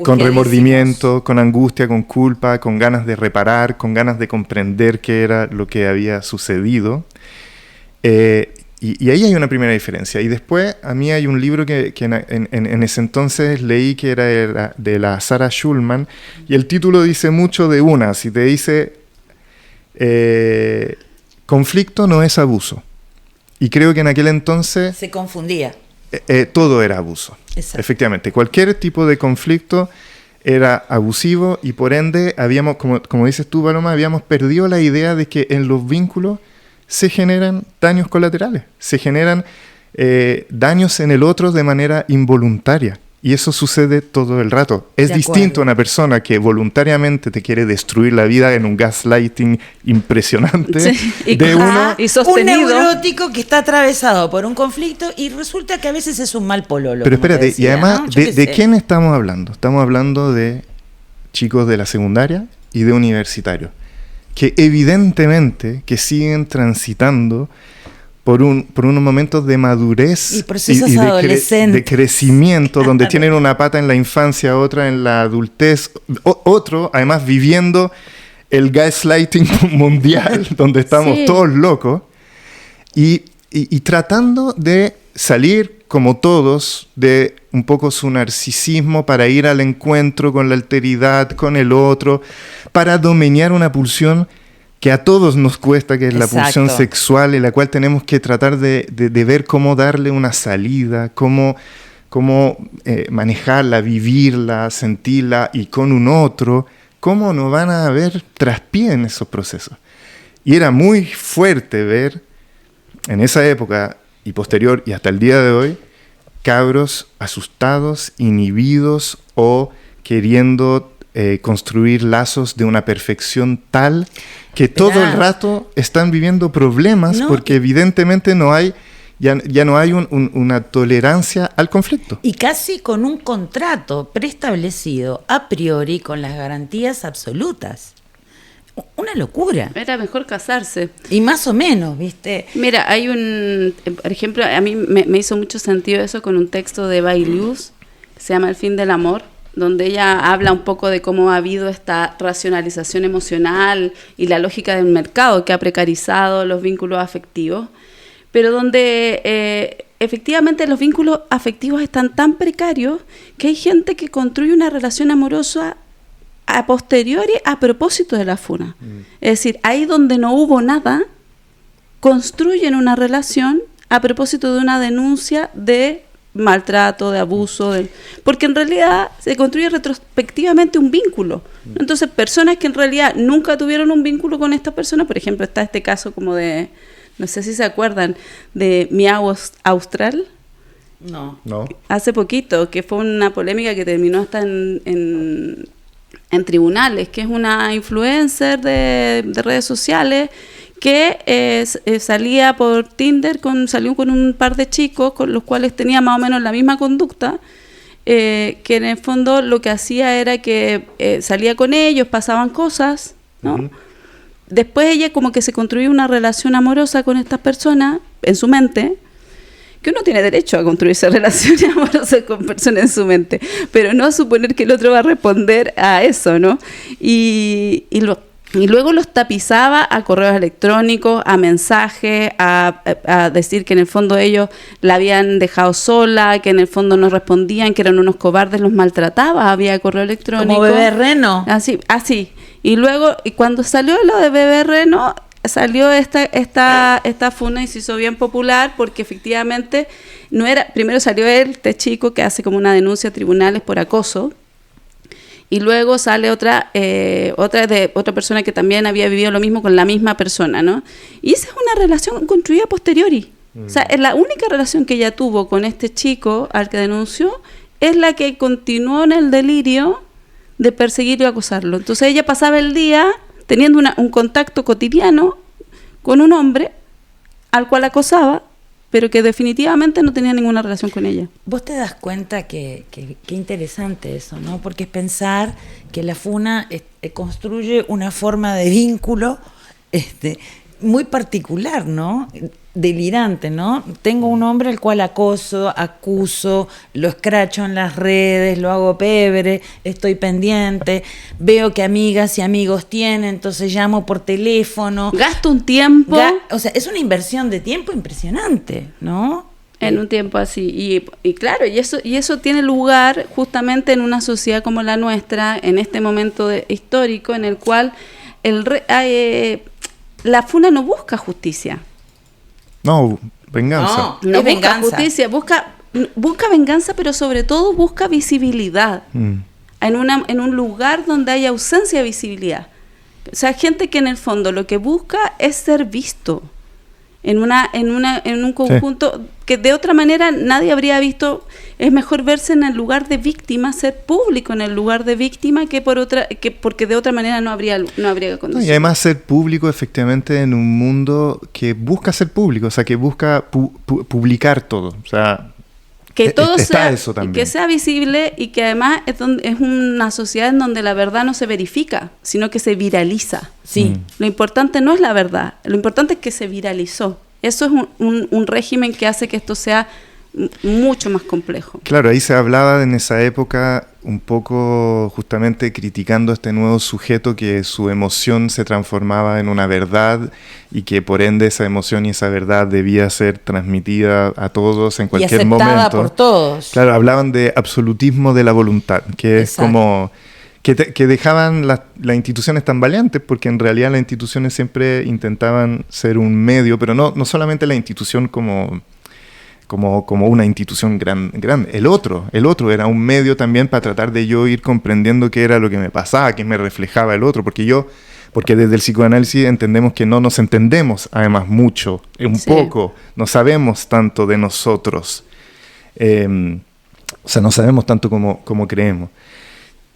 B: con remordimiento, con angustia, con culpa, con ganas de reparar, con ganas de comprender qué era lo que había sucedido. Y ahí hay una primera diferencia. Y después, a mí hay un libro que en ese entonces leí que era de la Sarah Schulman, y el título dice mucho de una, si te dice, conflicto no es abuso. Y creo que en aquel entonces...
C: Se confundía.
B: Todo era abuso.
C: Exacto.
B: Efectivamente, cualquier tipo de conflicto era abusivo y por ende, habíamos, como dices tú, Paloma, habíamos perdido la idea de que en los vínculos se generan daños colaterales, se generan daños en el otro de manera involuntaria. Y eso sucede todo el rato. Es distinto a una persona que voluntariamente te quiere destruir la vida en un gaslighting impresionante.
D: Sí,
C: y sostenido. Un neurótico que está atravesado por un conflicto y resulta que a veces es un mal pololo.
B: Pero espérate, y además, ¿no? ¿De quién estamos hablando? Estamos hablando de chicos de la secundaria y de universitarios, que evidentemente que siguen transitando por unos momentos de madurez
C: y procesos adolescentes
B: de crecimiento, donde tienen una pata en la infancia, otra en la adultez, otro además viviendo el gaslighting mundial, donde estamos todos locos, y tratando de salir como todos de un poco su narcisismo para ir al encuentro con la alteridad, con el otro, para domeñar una pulsión que a todos nos cuesta, que es la pulsión sexual, en la cual tenemos que tratar de ver cómo darle una salida, cómo manejarla, vivirla, sentirla, y con un otro, cómo no van a haber traspié en esos procesos. Y era muy fuerte ver, en esa época y posterior, y hasta el día de hoy, cabros asustados, inhibidos o queriendo construir lazos de una perfección tal que todo el rato están viviendo problemas porque evidentemente no hay, ya no hay una tolerancia al conflicto.
C: Y casi con un contrato preestablecido a priori con las garantías absolutas. Una locura.
D: Era mejor casarse.
C: Y más o menos, ¿viste?
D: Mira, hay por ejemplo, a mí me hizo mucho sentido eso con un texto de Baylius, que se llama El fin del amor, donde ella habla un poco de cómo ha habido esta racionalización emocional y la lógica del mercado que ha precarizado los vínculos afectivos, pero donde efectivamente los vínculos afectivos están tan precarios que hay gente que construye una relación amorosa a posteriori a propósito de la funa. Es decir, ahí donde no hubo nada, construyen una relación a propósito de una denuncia de maltrato, de abuso, porque en realidad se construye retrospectivamente un vínculo. Entonces, personas que en realidad nunca tuvieron un vínculo con esta persona, por ejemplo, está este caso como de, no sé si se acuerdan, de Miau Austral.
C: No.
D: Hace poquito, que fue una polémica que terminó hasta en tribunales, que es una influencer de redes sociales que salía por Tinder, salió con un par de chicos con los cuales tenía más o menos la misma conducta, que en el fondo lo que hacía era que salía con ellos, pasaban cosas, ¿no? Uh-huh. Después ella como que se construía una relación amorosa con estas personas en su mente, que uno tiene derecho a construirse relaciones amorosas con personas en su mente, pero no a suponer que el otro va a responder a eso, ¿no? Y luego los tapizaba a correos electrónicos, a mensajes, a decir que en el fondo ellos la habían dejado sola, que en el fondo no respondían, que eran unos cobardes, los maltrataba, había correo electrónico.
C: Como Bebé Reno.
D: Así. Y luego, y cuando salió lo de Bebé Reno, salió esta funa y se hizo bien popular porque efectivamente primero salió este chico que hace como una denuncia a tribunales por acoso. Y luego sale otra persona que también había vivido lo mismo con la misma persona, ¿no? Y esa es una relación construida a posteriori. O sea, es la única relación que ella tuvo con este chico al que denunció, es la que continuó en el delirio de perseguirlo y acosarlo. Entonces ella pasaba el día teniendo un contacto cotidiano con un hombre al cual acosaba, pero que definitivamente no tenía ninguna relación con ella.
C: Vos te das cuenta que interesante eso, ¿no? Porque es pensar que la funa construye una forma de vínculo muy particular, ¿no? Delirante, ¿no? Tengo un hombre al cual acoso, acuso, lo escracho en las redes, lo hago pebre, estoy pendiente, veo que amigas y amigos tienen, entonces llamo por teléfono.
D: Gasto un tiempo.
C: O sea, es una inversión de tiempo impresionante, ¿no?
D: En un tiempo así. Y claro, y eso tiene lugar justamente en una sociedad como la nuestra, en este momento histórico en el cual la funa no busca justicia.
B: No, venganza.
D: No busca venganza. Justicia, busca venganza, pero sobre todo busca visibilidad. En un lugar donde hay ausencia de visibilidad. O sea, gente que en el fondo lo que busca es ser visto en un conjunto que de otra manera nadie habría visto. Es mejor verse en el lugar de víctima, ser público en el lugar de víctima porque de otra manera no habría condición.
B: Y además ser público efectivamente en un mundo que busca ser público, o sea, que busca publicar todo, o sea,
D: que todo
B: que
D: sea visible y que además es una sociedad en donde la verdad no se verifica, sino que se viraliza.
C: Sí.
D: Lo importante no es la verdad, lo importante es que se viralizó. Eso es un régimen que hace que esto sea mucho más complejo.
B: Claro, ahí se hablaba en esa época un poco justamente criticando a este nuevo sujeto, que su emoción se transformaba en una verdad y que por ende esa emoción y esa verdad debía ser transmitida a todos en cualquier momento.
C: Y aceptada por todos.
B: Claro, hablaban de absolutismo de la voluntad, que es como que dejaban las instituciones tan valientes, porque en realidad las instituciones siempre intentaban ser un medio, pero no solamente la institución como una institución grande. El otro era un medio también para tratar de yo ir comprendiendo qué era lo que me pasaba, qué me reflejaba el otro, porque desde el psicoanálisis entendemos que no nos entendemos además mucho, poco, no sabemos tanto de nosotros, o sea, no sabemos tanto como creemos.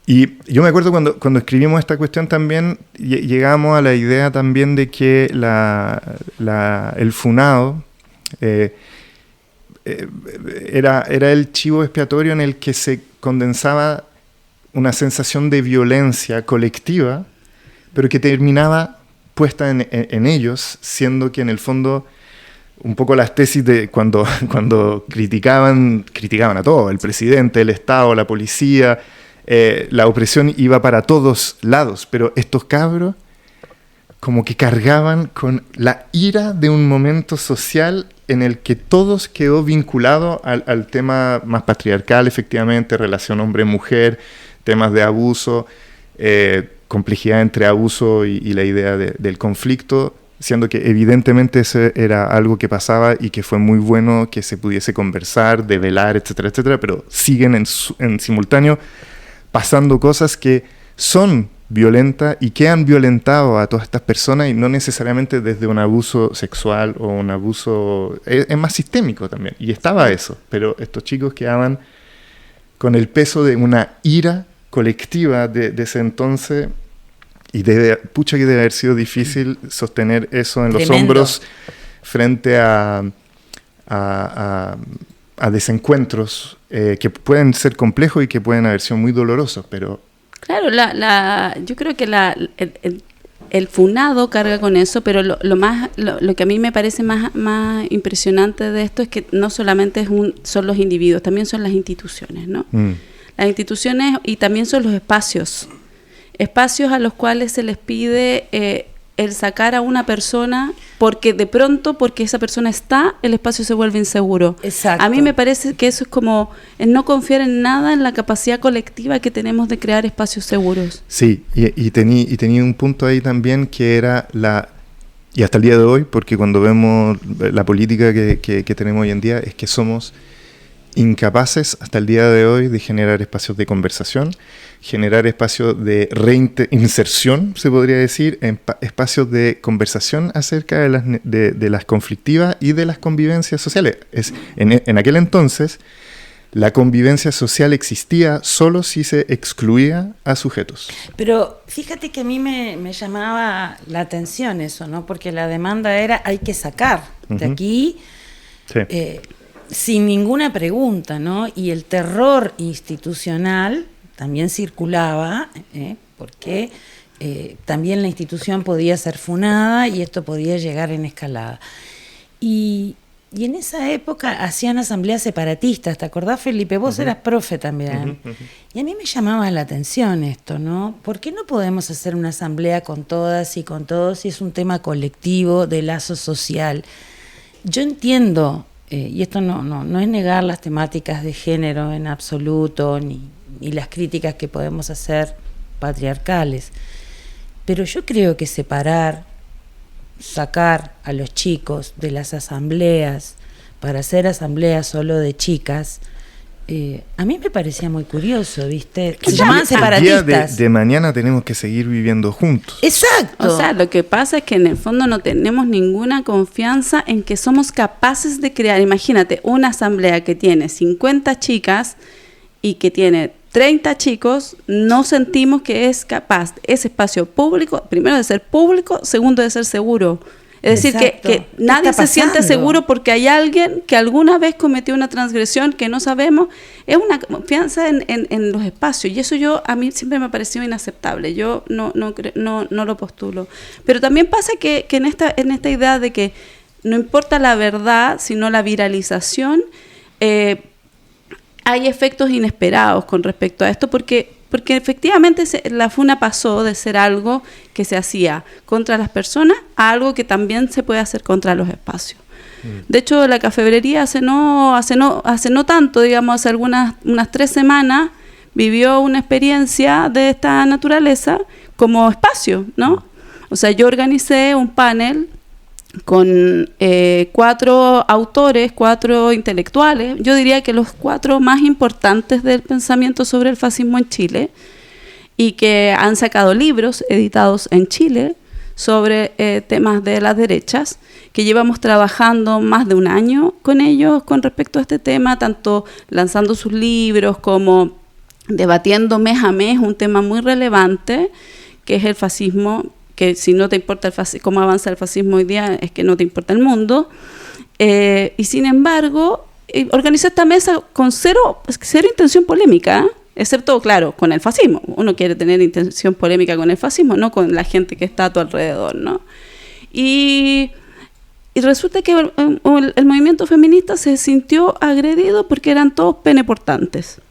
B: Y yo me acuerdo cuando escribimos esta cuestión también, llegamos a la idea también de que el funado era el chivo expiatorio en el que se condensaba una sensación de violencia colectiva, pero que terminaba puesta en ellos, siendo que en el fondo un poco las tesis de cuando criticaban a todo, el presidente, el Estado, la policía, la opresión iba para todos lados, pero estos cabros como que cargaban con la ira de un momento social en el que todos quedó vinculado al tema más patriarcal, efectivamente, relación hombre-mujer, temas de abuso, complejidad entre abuso y la idea del conflicto, siendo que evidentemente eso era algo que pasaba y que fue muy bueno que se pudiese conversar, develar, etcétera, etcétera, pero siguen en simultáneo pasando cosas que son violentas y que han violentado a todas estas personas, y no necesariamente desde un abuso sexual o un abuso... Es más sistémico también, y estaba eso, pero estos chicos quedaban con el peso de una ira colectiva de ese entonces, y que debe haber sido difícil sostener eso en los hombros frente a desencuentros que pueden ser complejos y que pueden haber sido muy dolorosos, pero...
D: Claro, yo creo que el funado carga con eso, pero lo que a mí me parece más impresionante de esto es que no solamente son los individuos, también son las instituciones, ¿no? Las instituciones, y también son los espacios a los cuales se les pide el sacar a una persona porque esa persona está, el espacio se vuelve inseguro.
C: Exacto.
D: A mí me parece que eso es como no confiar en nada en la capacidad colectiva que tenemos de crear espacios seguros.
B: Sí, y tenía un punto ahí también que era y hasta el día de hoy, porque cuando vemos la política que tenemos hoy en día, es que somos incapaces hasta el día de hoy de generar espacios de conversación, generar espacios de reinserción, se podría decir, espacios de conversación acerca de las conflictivas y de las convivencias sociales. En aquel entonces, la convivencia social existía solo si se excluía a sujetos.
C: Pero fíjate que a mí me llamaba la atención eso, ¿no? Porque la demanda era, hay que sacar de aquí,
B: Sí.
C: sin ninguna pregunta, ¿no? Y el terror institucional también circulaba, porque también la institución podía ser funada y esto podía llegar en escalada. Y en esa época hacían asambleas separatistas, ¿te acordás, Felipe? Vos eras profe también. Y a mí me llamaba la atención esto, ¿no? ¿Por qué no podemos hacer una asamblea con todas y con todos si es un tema colectivo de lazo social? Yo entiendo, y esto no es negar las temáticas de género en absoluto, ni las críticas que podemos hacer patriarcales, pero yo creo que sacar a los chicos de las asambleas para hacer asambleas solo de chicas, a mí me parecía muy curioso, ¿viste? Se llamaban separatistas.
B: El día de mañana tenemos que seguir viviendo juntos.
C: Exacto.
D: O sea, lo que pasa es que en el fondo no tenemos ninguna confianza en que somos capaces de crear. Imagínate, una asamblea que tiene 50 chicas y que tiene 30 chicos, no sentimos que es capaz ese espacio público, primero de ser público, segundo de ser seguro. Es decir, que nadie se siente seguro porque hay alguien que alguna vez cometió una transgresión que no sabemos. Es una confianza en los espacios, y eso a mí siempre me ha parecido inaceptable. Yo no lo postulo. Pero también pasa que en esta idea de que no importa la verdad, sino la viralización, hay efectos inesperados con respecto a esto, porque efectivamente la funa pasó de ser algo que se hacía contra las personas a algo que también se puede hacer contra los espacios. De hecho, la cafebrería hace no tanto, digamos, hace unas 3 semanas, vivió una experiencia de esta naturaleza como espacio, ¿no? O sea, yo organicé un panel con 4 autores, 4 intelectuales, yo diría que los 4 más importantes del pensamiento sobre el fascismo en Chile, y que han sacado libros editados en Chile sobre temas de las derechas, que llevamos trabajando más de un año con ellos con respecto a este tema, tanto lanzando sus libros como debatiendo mes a mes un tema muy relevante, que es el fascismo, que si no te importa cómo avanza el fascismo hoy día, es que no te importa el mundo. Y sin embargo, organizé esta mesa con cero intención polémica, excepto, claro, con el fascismo. Uno quiere tener intención polémica con el fascismo, no con la gente que está a tu alrededor, ¿no? Y resulta que el movimiento feminista se sintió agredido porque eran todos peneportantes.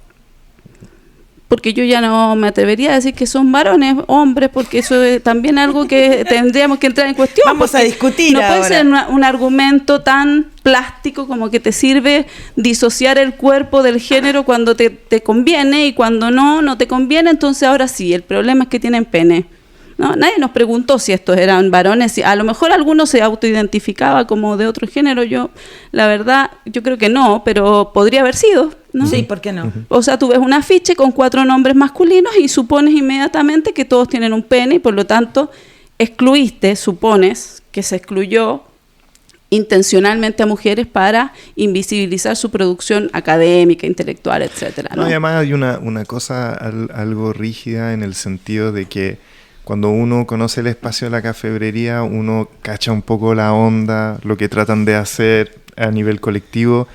D: Porque yo ya no me atrevería a decir que son varones, hombres, porque eso es también algo que tendríamos que entrar en cuestión.
C: Vamos a discutir.
D: No puede ser un argumento tan plástico como que te sirve disociar el cuerpo del género cuando te conviene, y cuando no te conviene, entonces ahora sí, el problema es que tienen pene. ¿No? Nadie nos preguntó si estos eran varones, a lo mejor alguno se autoidentificaba como de otro género. La verdad, yo creo que no, pero podría haber sido, ¿no?
C: Sí, ¿por qué no?
D: O sea, tú ves un afiche con 4 nombres masculinos y supones inmediatamente que todos tienen un pene, y por lo tanto supones que se excluyó intencionalmente a mujeres para invisibilizar su producción académica, intelectual, etcétera, ¿no?
B: No, y además hay una cosa algo rígida en el sentido de que cuando uno conoce el espacio de la cafebrería, uno cacha un poco la onda, lo que tratan de hacer a nivel colectivo.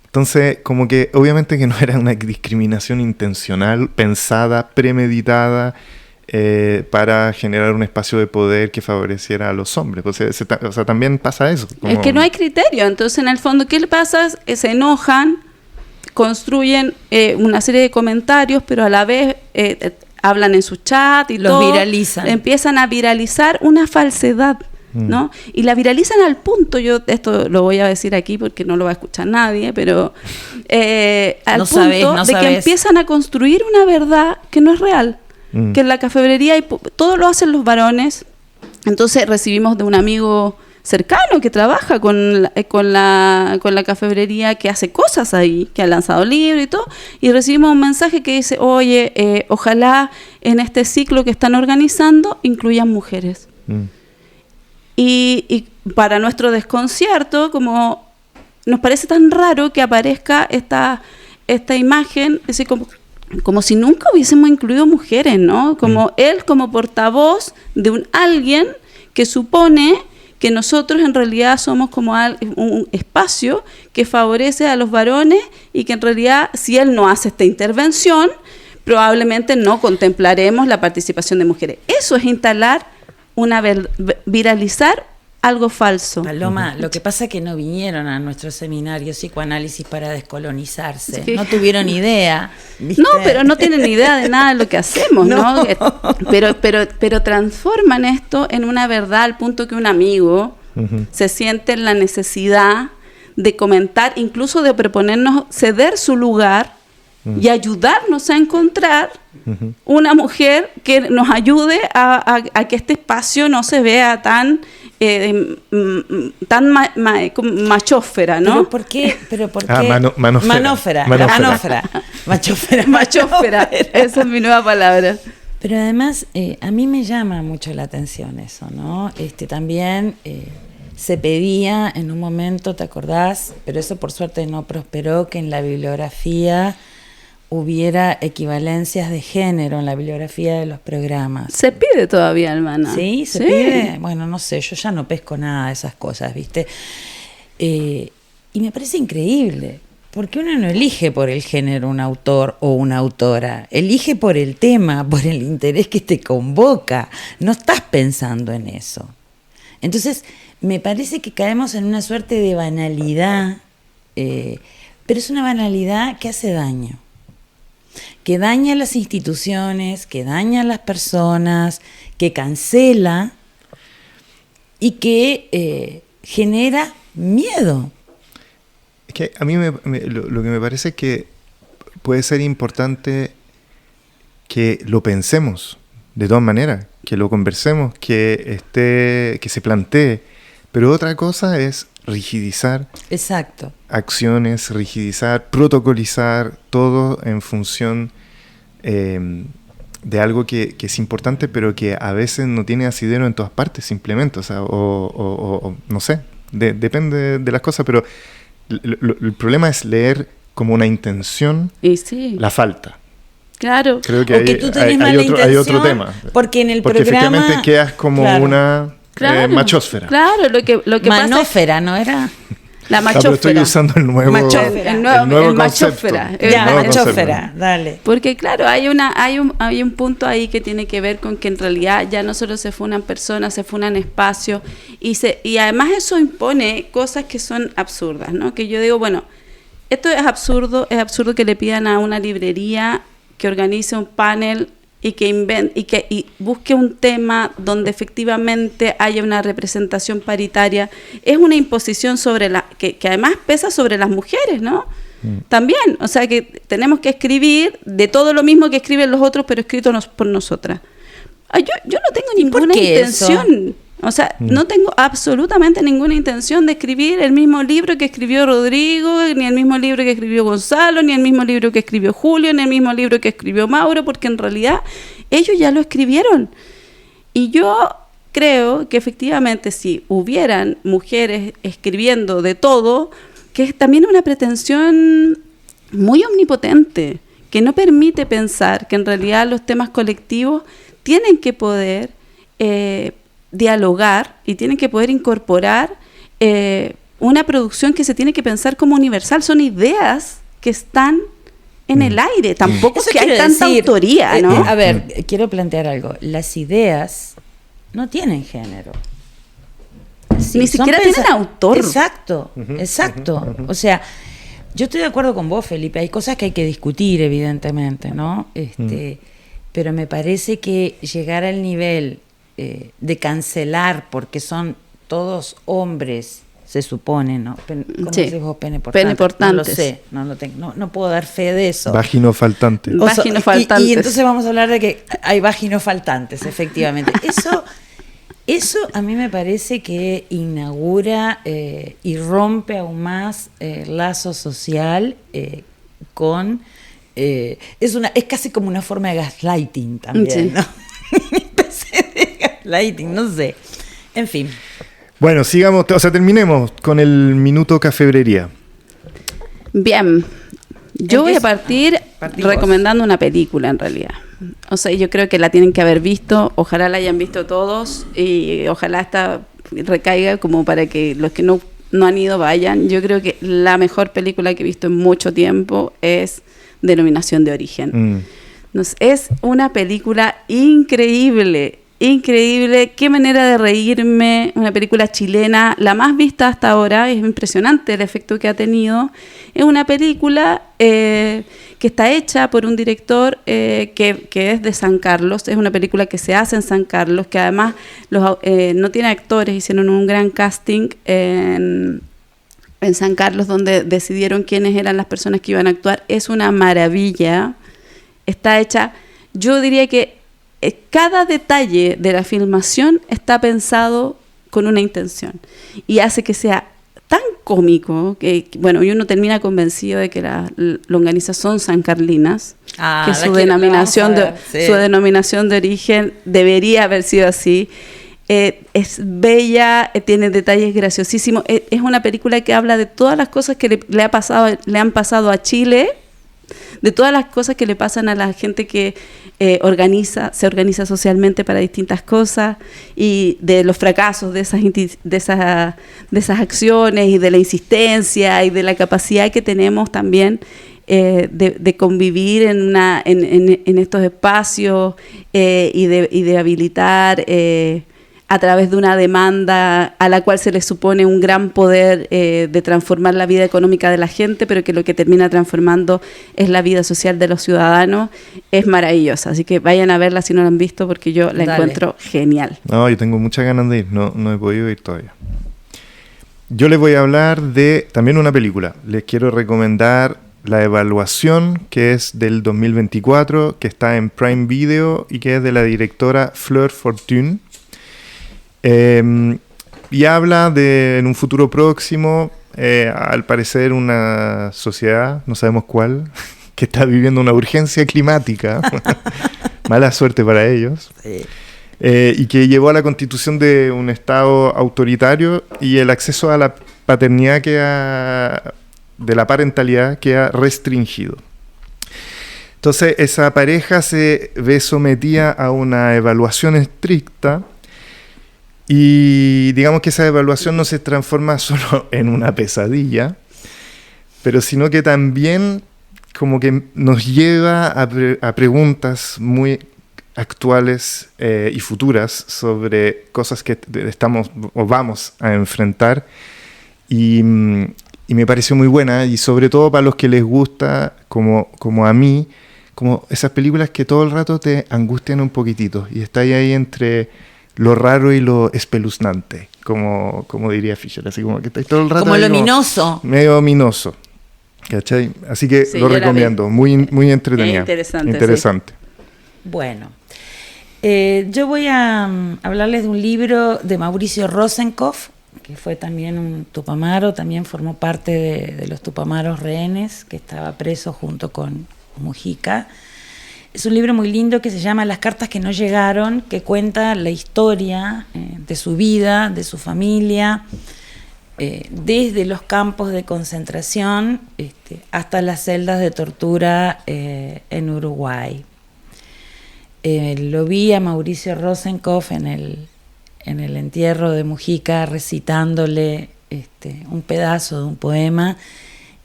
B: Entonces, como que obviamente que no era una discriminación intencional, pensada, premeditada, para generar un espacio de poder que favoreciera a los hombres. O sea, también pasa eso.
D: Es que no hay criterio. Entonces, en el fondo, ¿qué le pasa? Se enojan, construyen una serie de comentarios, pero a la vez hablan en su chat y
C: los viralizan.
D: Empiezan a viralizar una falsedad, ¿no? Y la viralizan al punto, yo esto lo voy a decir aquí porque no lo va a escuchar nadie, pero al punto de que empiezan a construir una verdad que no es real, que en la cafebrería todo lo hacen los varones. Entonces recibimos de un amigo cercano que trabaja con la cafebrería, que hace cosas ahí, que ha lanzado libros y todo, y recibimos un mensaje que dice, oye, ojalá en este ciclo que están organizando incluyan mujeres. Y para nuestro desconcierto, como nos parece tan raro que aparezca esta imagen, es decir, como si nunca hubiésemos incluido mujeres, ¿no? Como él como portavoz de alguien que supone que nosotros en realidad somos como un espacio que favorece a los varones y que en realidad si él no hace esta intervención, probablemente no contemplaremos la participación de mujeres. Eso es viralizar algo falso.
C: Paloma, lo que pasa es que no vinieron a nuestro seminario psicoanálisis para descolonizarse. Sí. No tuvieron idea. ¿Viste?
D: No, pero no tienen idea de nada de lo que hacemos, ¿no? Pero transforman esto en una verdad al punto que un amigo se siente en la necesidad de comentar, incluso de proponernos ceder su lugar y ayudarnos a encontrar una mujer que nos ayude a que este espacio no se vea tan machófera, ¿no?
C: ¿Pero por qué?
B: Manófera.
D: Machófera. Esa es mi nueva palabra.
C: Pero además, a mí me llama mucho la atención eso, ¿no? También se pedía en un momento, ¿te acordás? Pero eso por suerte no prosperó, que en la bibliografía hubiera equivalencias de género en la bibliografía de los programas.
D: Se pide todavía, hermana.
C: ¿Sí? ¿Se pide? Bueno, no sé, yo ya no pesco nada de esas cosas, ¿viste? Y me parece increíble, porque uno no elige por el género un autor o una autora, elige por el tema, por el interés que te convoca, no estás pensando en eso. Entonces, me parece que caemos en una suerte de banalidad, pero es una banalidad que hace daño. Que daña a las instituciones, que daña a las personas, que cancela y que genera miedo.
B: Es que a mí lo que me parece es que puede ser importante que lo pensemos de todas maneras, que lo conversemos, que se plantee, pero otra cosa es rigidizar acciones, rigidizar, protocolizar todo en función de algo que es importante, pero que a veces no tiene asidero en todas partes simplemente, o no sé, depende de las cosas, pero el problema es leer como una intención la falta.
D: Claro.
B: Creo que hay otro tema.
C: Porque en el
B: programa efectivamente quedas como una... machósfera.
D: Claro, lo que
C: manófera, ¿no era?
D: La machófera.
B: Pero estoy usando el nuevo concepto.
C: Machófera, dale.
D: Porque claro, hay un punto ahí que tiene que ver con que en realidad ya no solo se funan personas, se funan espacios y además eso impone cosas que son absurdas, ¿no? Que yo digo, bueno, esto es absurdo que le pidan a una librería que organice un panel y que busque un tema donde efectivamente haya una representación paritaria. Es una imposición que además pesa sobre las mujeres, ¿no? También, o sea que tenemos que escribir de todo lo mismo que escriben los otros, pero escrito por nosotras. Yo no tengo ninguna intención, eso? O sea, no tengo absolutamente ninguna intención de escribir el mismo libro que escribió Rodrigo, ni el mismo libro que escribió Gonzalo, ni el mismo libro que escribió Julio, ni el mismo libro que escribió Mauro, porque en realidad ellos ya lo escribieron. Y yo creo que efectivamente si hubieran mujeres escribiendo de todo, que es también una pretensión muy omnipotente, que no permite pensar que en realidad los temas colectivos tienen que poder dialogar y tienen que poder incorporar una producción que se tiene que pensar como universal. Son ideas que están en el aire, tampoco es que hay tanta autoría, ¿no?
C: A ver, quiero plantear algo. Las ideas no tienen género.
D: Sí, ni siquiera tienen autor.
C: Exacto. O sea, yo estoy de acuerdo con vos, Felipe. Hay cosas que hay que discutir, evidentemente, ¿no? Pero me parece que llegar al nivel de cancelar, porque son todos hombres, se supone, ¿no? ¿Cómo decís vos,
D: peneportantes?
C: No lo sé, no lo tengo, no puedo dar fe de eso.
B: Vaginofaltantes.
C: Y entonces vamos a hablar de que hay vaginofaltantes, efectivamente. Eso a mí me parece que inaugura y rompe aún más el lazo social con... es casi como una forma de gaslighting también, ¿no? Una especie de gaslighting, no sé. En fin.
B: Bueno, sigamos, terminemos con el minuto cafebrería.
D: Bien, yo voy a partir recomendando una película en realidad. O sea, yo creo que la tienen que haber visto, ojalá la hayan visto todos y ojalá esta recaiga como para que los que no han ido vayan. Yo creo que la mejor película que he visto en mucho tiempo es Denominación de Origen. Es una película increíble, qué manera de reírme, una película chilena, la más vista hasta ahora, es impresionante el efecto que ha tenido. Es una película que está hecha por un director que es de San Carlos, es una película que se hace en San Carlos, que además no tiene actores, hicieron un gran casting en San Carlos donde decidieron quiénes eran las personas que iban a actuar. Es una maravilla, está hecha, yo diría que cada detalle de la filmación está pensado con una intención y hace que sea tan cómico que, bueno, y uno termina convencido de que las longanizas son sancarlinas, que su denominación de origen debería haber sido así. Es bella, tiene detalles graciosísimos. Es una película que habla de todas las cosas que le han pasado a Chile, de todas las cosas que le pasan a la gente que se organiza socialmente para distintas cosas, y de los fracasos de esas acciones y de la insistencia y de la capacidad que tenemos también de convivir en estos espacios y de habilitar a través de una demanda a la cual se le supone un gran poder de transformar la vida económica de la gente, pero que lo que termina transformando es la vida social de los ciudadanos. Es maravillosa, así que vayan a verla si no la han visto, porque yo la encuentro genial.
B: No, yo tengo muchas ganas de ir, no he podido ir todavía. Yo les voy a hablar de también una película. Les quiero recomendar La Evaluación, que es del 2024, que está en Prime Video y que es de la directora Fleur Fortune. Y habla de, en un futuro próximo, al parecer una sociedad, no sabemos cuál, que está viviendo una urgencia climática, mala suerte para ellos, y que llevó a la constitución de un Estado autoritario y el acceso a la paternidad de la parentalidad queda restringido. Entonces esa pareja se ve sometida a una evaluación estricta. Y digamos que esa evaluación no se transforma solo en una pesadilla, pero sino que también como que nos lleva a preguntas muy actuales y futuras sobre cosas que estamos o vamos a enfrentar. Y me pareció muy buena, y sobre todo para los que les gusta, como a mí, como esas películas que todo el rato te angustian un poquitito y está ahí entre lo raro y lo espeluznante, como diría Fisher, así como que está todo el rato
C: como lo ominoso,
B: medio ominoso, ¿cachai? Así que lo recomiendo, muy entretenida, interesante.
C: Sí. Bueno, yo voy a hablarles de un libro de Mauricio Rosenkopf, que fue también un tupamaro, también formó parte de los tupamaros rehenes, que estaba preso junto con Mujica. Es un libro muy lindo que se llama Las cartas que no llegaron, que cuenta la historia de su vida, de su familia, desde los campos de concentración hasta las celdas de tortura en Uruguay. Lo vi a Mauricio Rosenkopf en el entierro de Mujica recitándole un pedazo de un poema.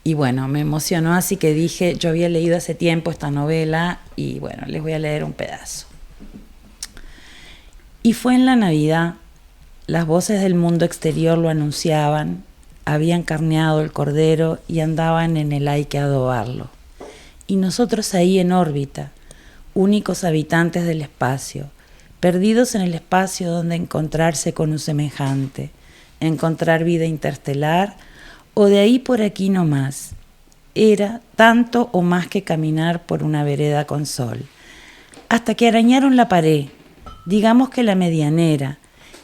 C: Y bueno, me emocionó, así que dije, yo había leído hace tiempo esta novela y bueno, les voy a leer un pedazo. Y fue en la Navidad, las voces del mundo exterior lo anunciaban, habían carneado el cordero y andaban en el hay que adobarlo. Y nosotros ahí en órbita, únicos habitantes del espacio, perdidos en el espacio donde encontrarse con un semejante, encontrar vida interestelar, o de ahí por aquí no más. Era tanto o más que caminar por una vereda con sol. Hasta que arañaron la pared, digamos que la medianera,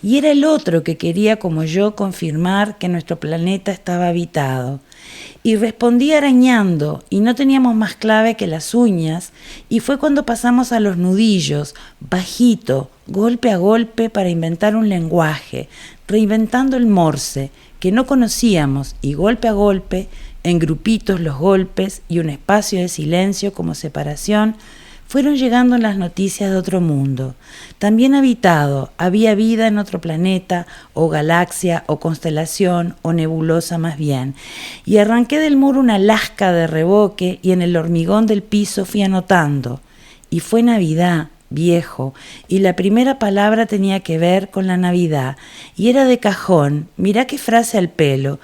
C: y era el otro que quería, como yo, confirmar que nuestro planeta estaba habitado. Y respondí arañando, y no teníamos más clave que las uñas, y fue cuando pasamos a los nudillos, bajito, golpe a golpe, para inventar un lenguaje, reinventando el Morse, que no conocíamos, y golpe a golpe, en grupitos los golpes y un espacio de silencio como separación, fueron llegando las noticias de otro mundo, también habitado, había vida en otro planeta, o galaxia, o constelación, o nebulosa más bien, y arranqué del muro una lasca de reboque y en el hormigón del piso fui anotando, y fue Navidad, viejo, y la primera palabra tenía que ver con la Navidad, y era de cajón, mirá qué frase al pelo,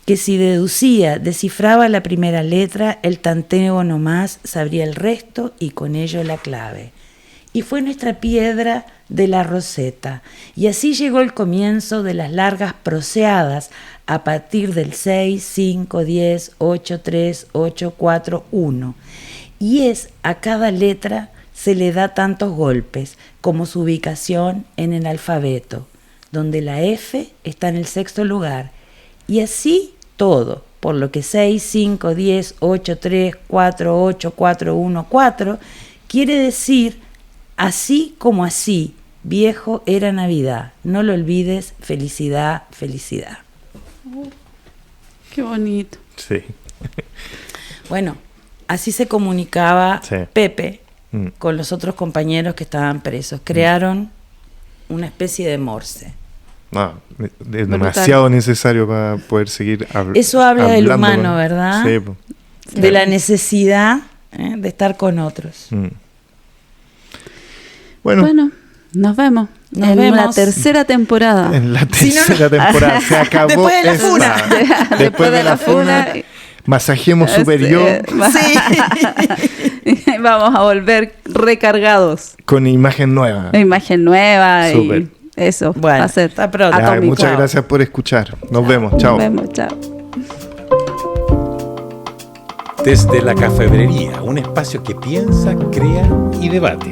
C: que si descifraba la primera letra, el tanteo nomás sabría el resto y con ello la clave. Y fue nuestra piedra de la Roseta, y así llegó el comienzo de las largas proseadas a partir del 6, 5, 10, 8, 3, 8, 4, 1. Y a cada letra se le da tantos golpes como su ubicación en el alfabeto, donde la F está en el 6º lugar, y así todo, por lo que 6, 5, 10, 8, 3, 4, 8, 4, 1, 4, quiere decir así como así, viejo era Navidad, no lo olvides, felicidad, felicidad.
D: Qué bonito.
B: Sí.
C: Bueno, así se comunicaba
B: Sí.
C: Pepe con los otros compañeros que estaban presos. Crearon una especie de Morse.
B: No, es demasiado necesario para poder seguir hablando.
C: Eso habla del humano, ¿verdad?
B: Sí, po.
C: De la necesidad de estar con otros.
B: Bueno,
D: nos vemos
C: Nos
D: en
C: vemos.
D: la tercera temporada.
B: en la tercera temporada se acabó.
C: Después de la
B: esta.
C: funa.
B: Después de la funa, masajemos superior
D: Vamos a volver recargados.
B: con imagen nueva.
D: Imagen nueva
B: Súper.
D: y eso.
C: Bueno,
D: va a ser
C: hasta pronto.
B: Ya,
D: atómico.
B: muchas gracias por escuchar. Nos vemos. Chao.
D: Nos vemos, chao.
A: Desde la Cafebrería, un espacio que piensa, crea y debate.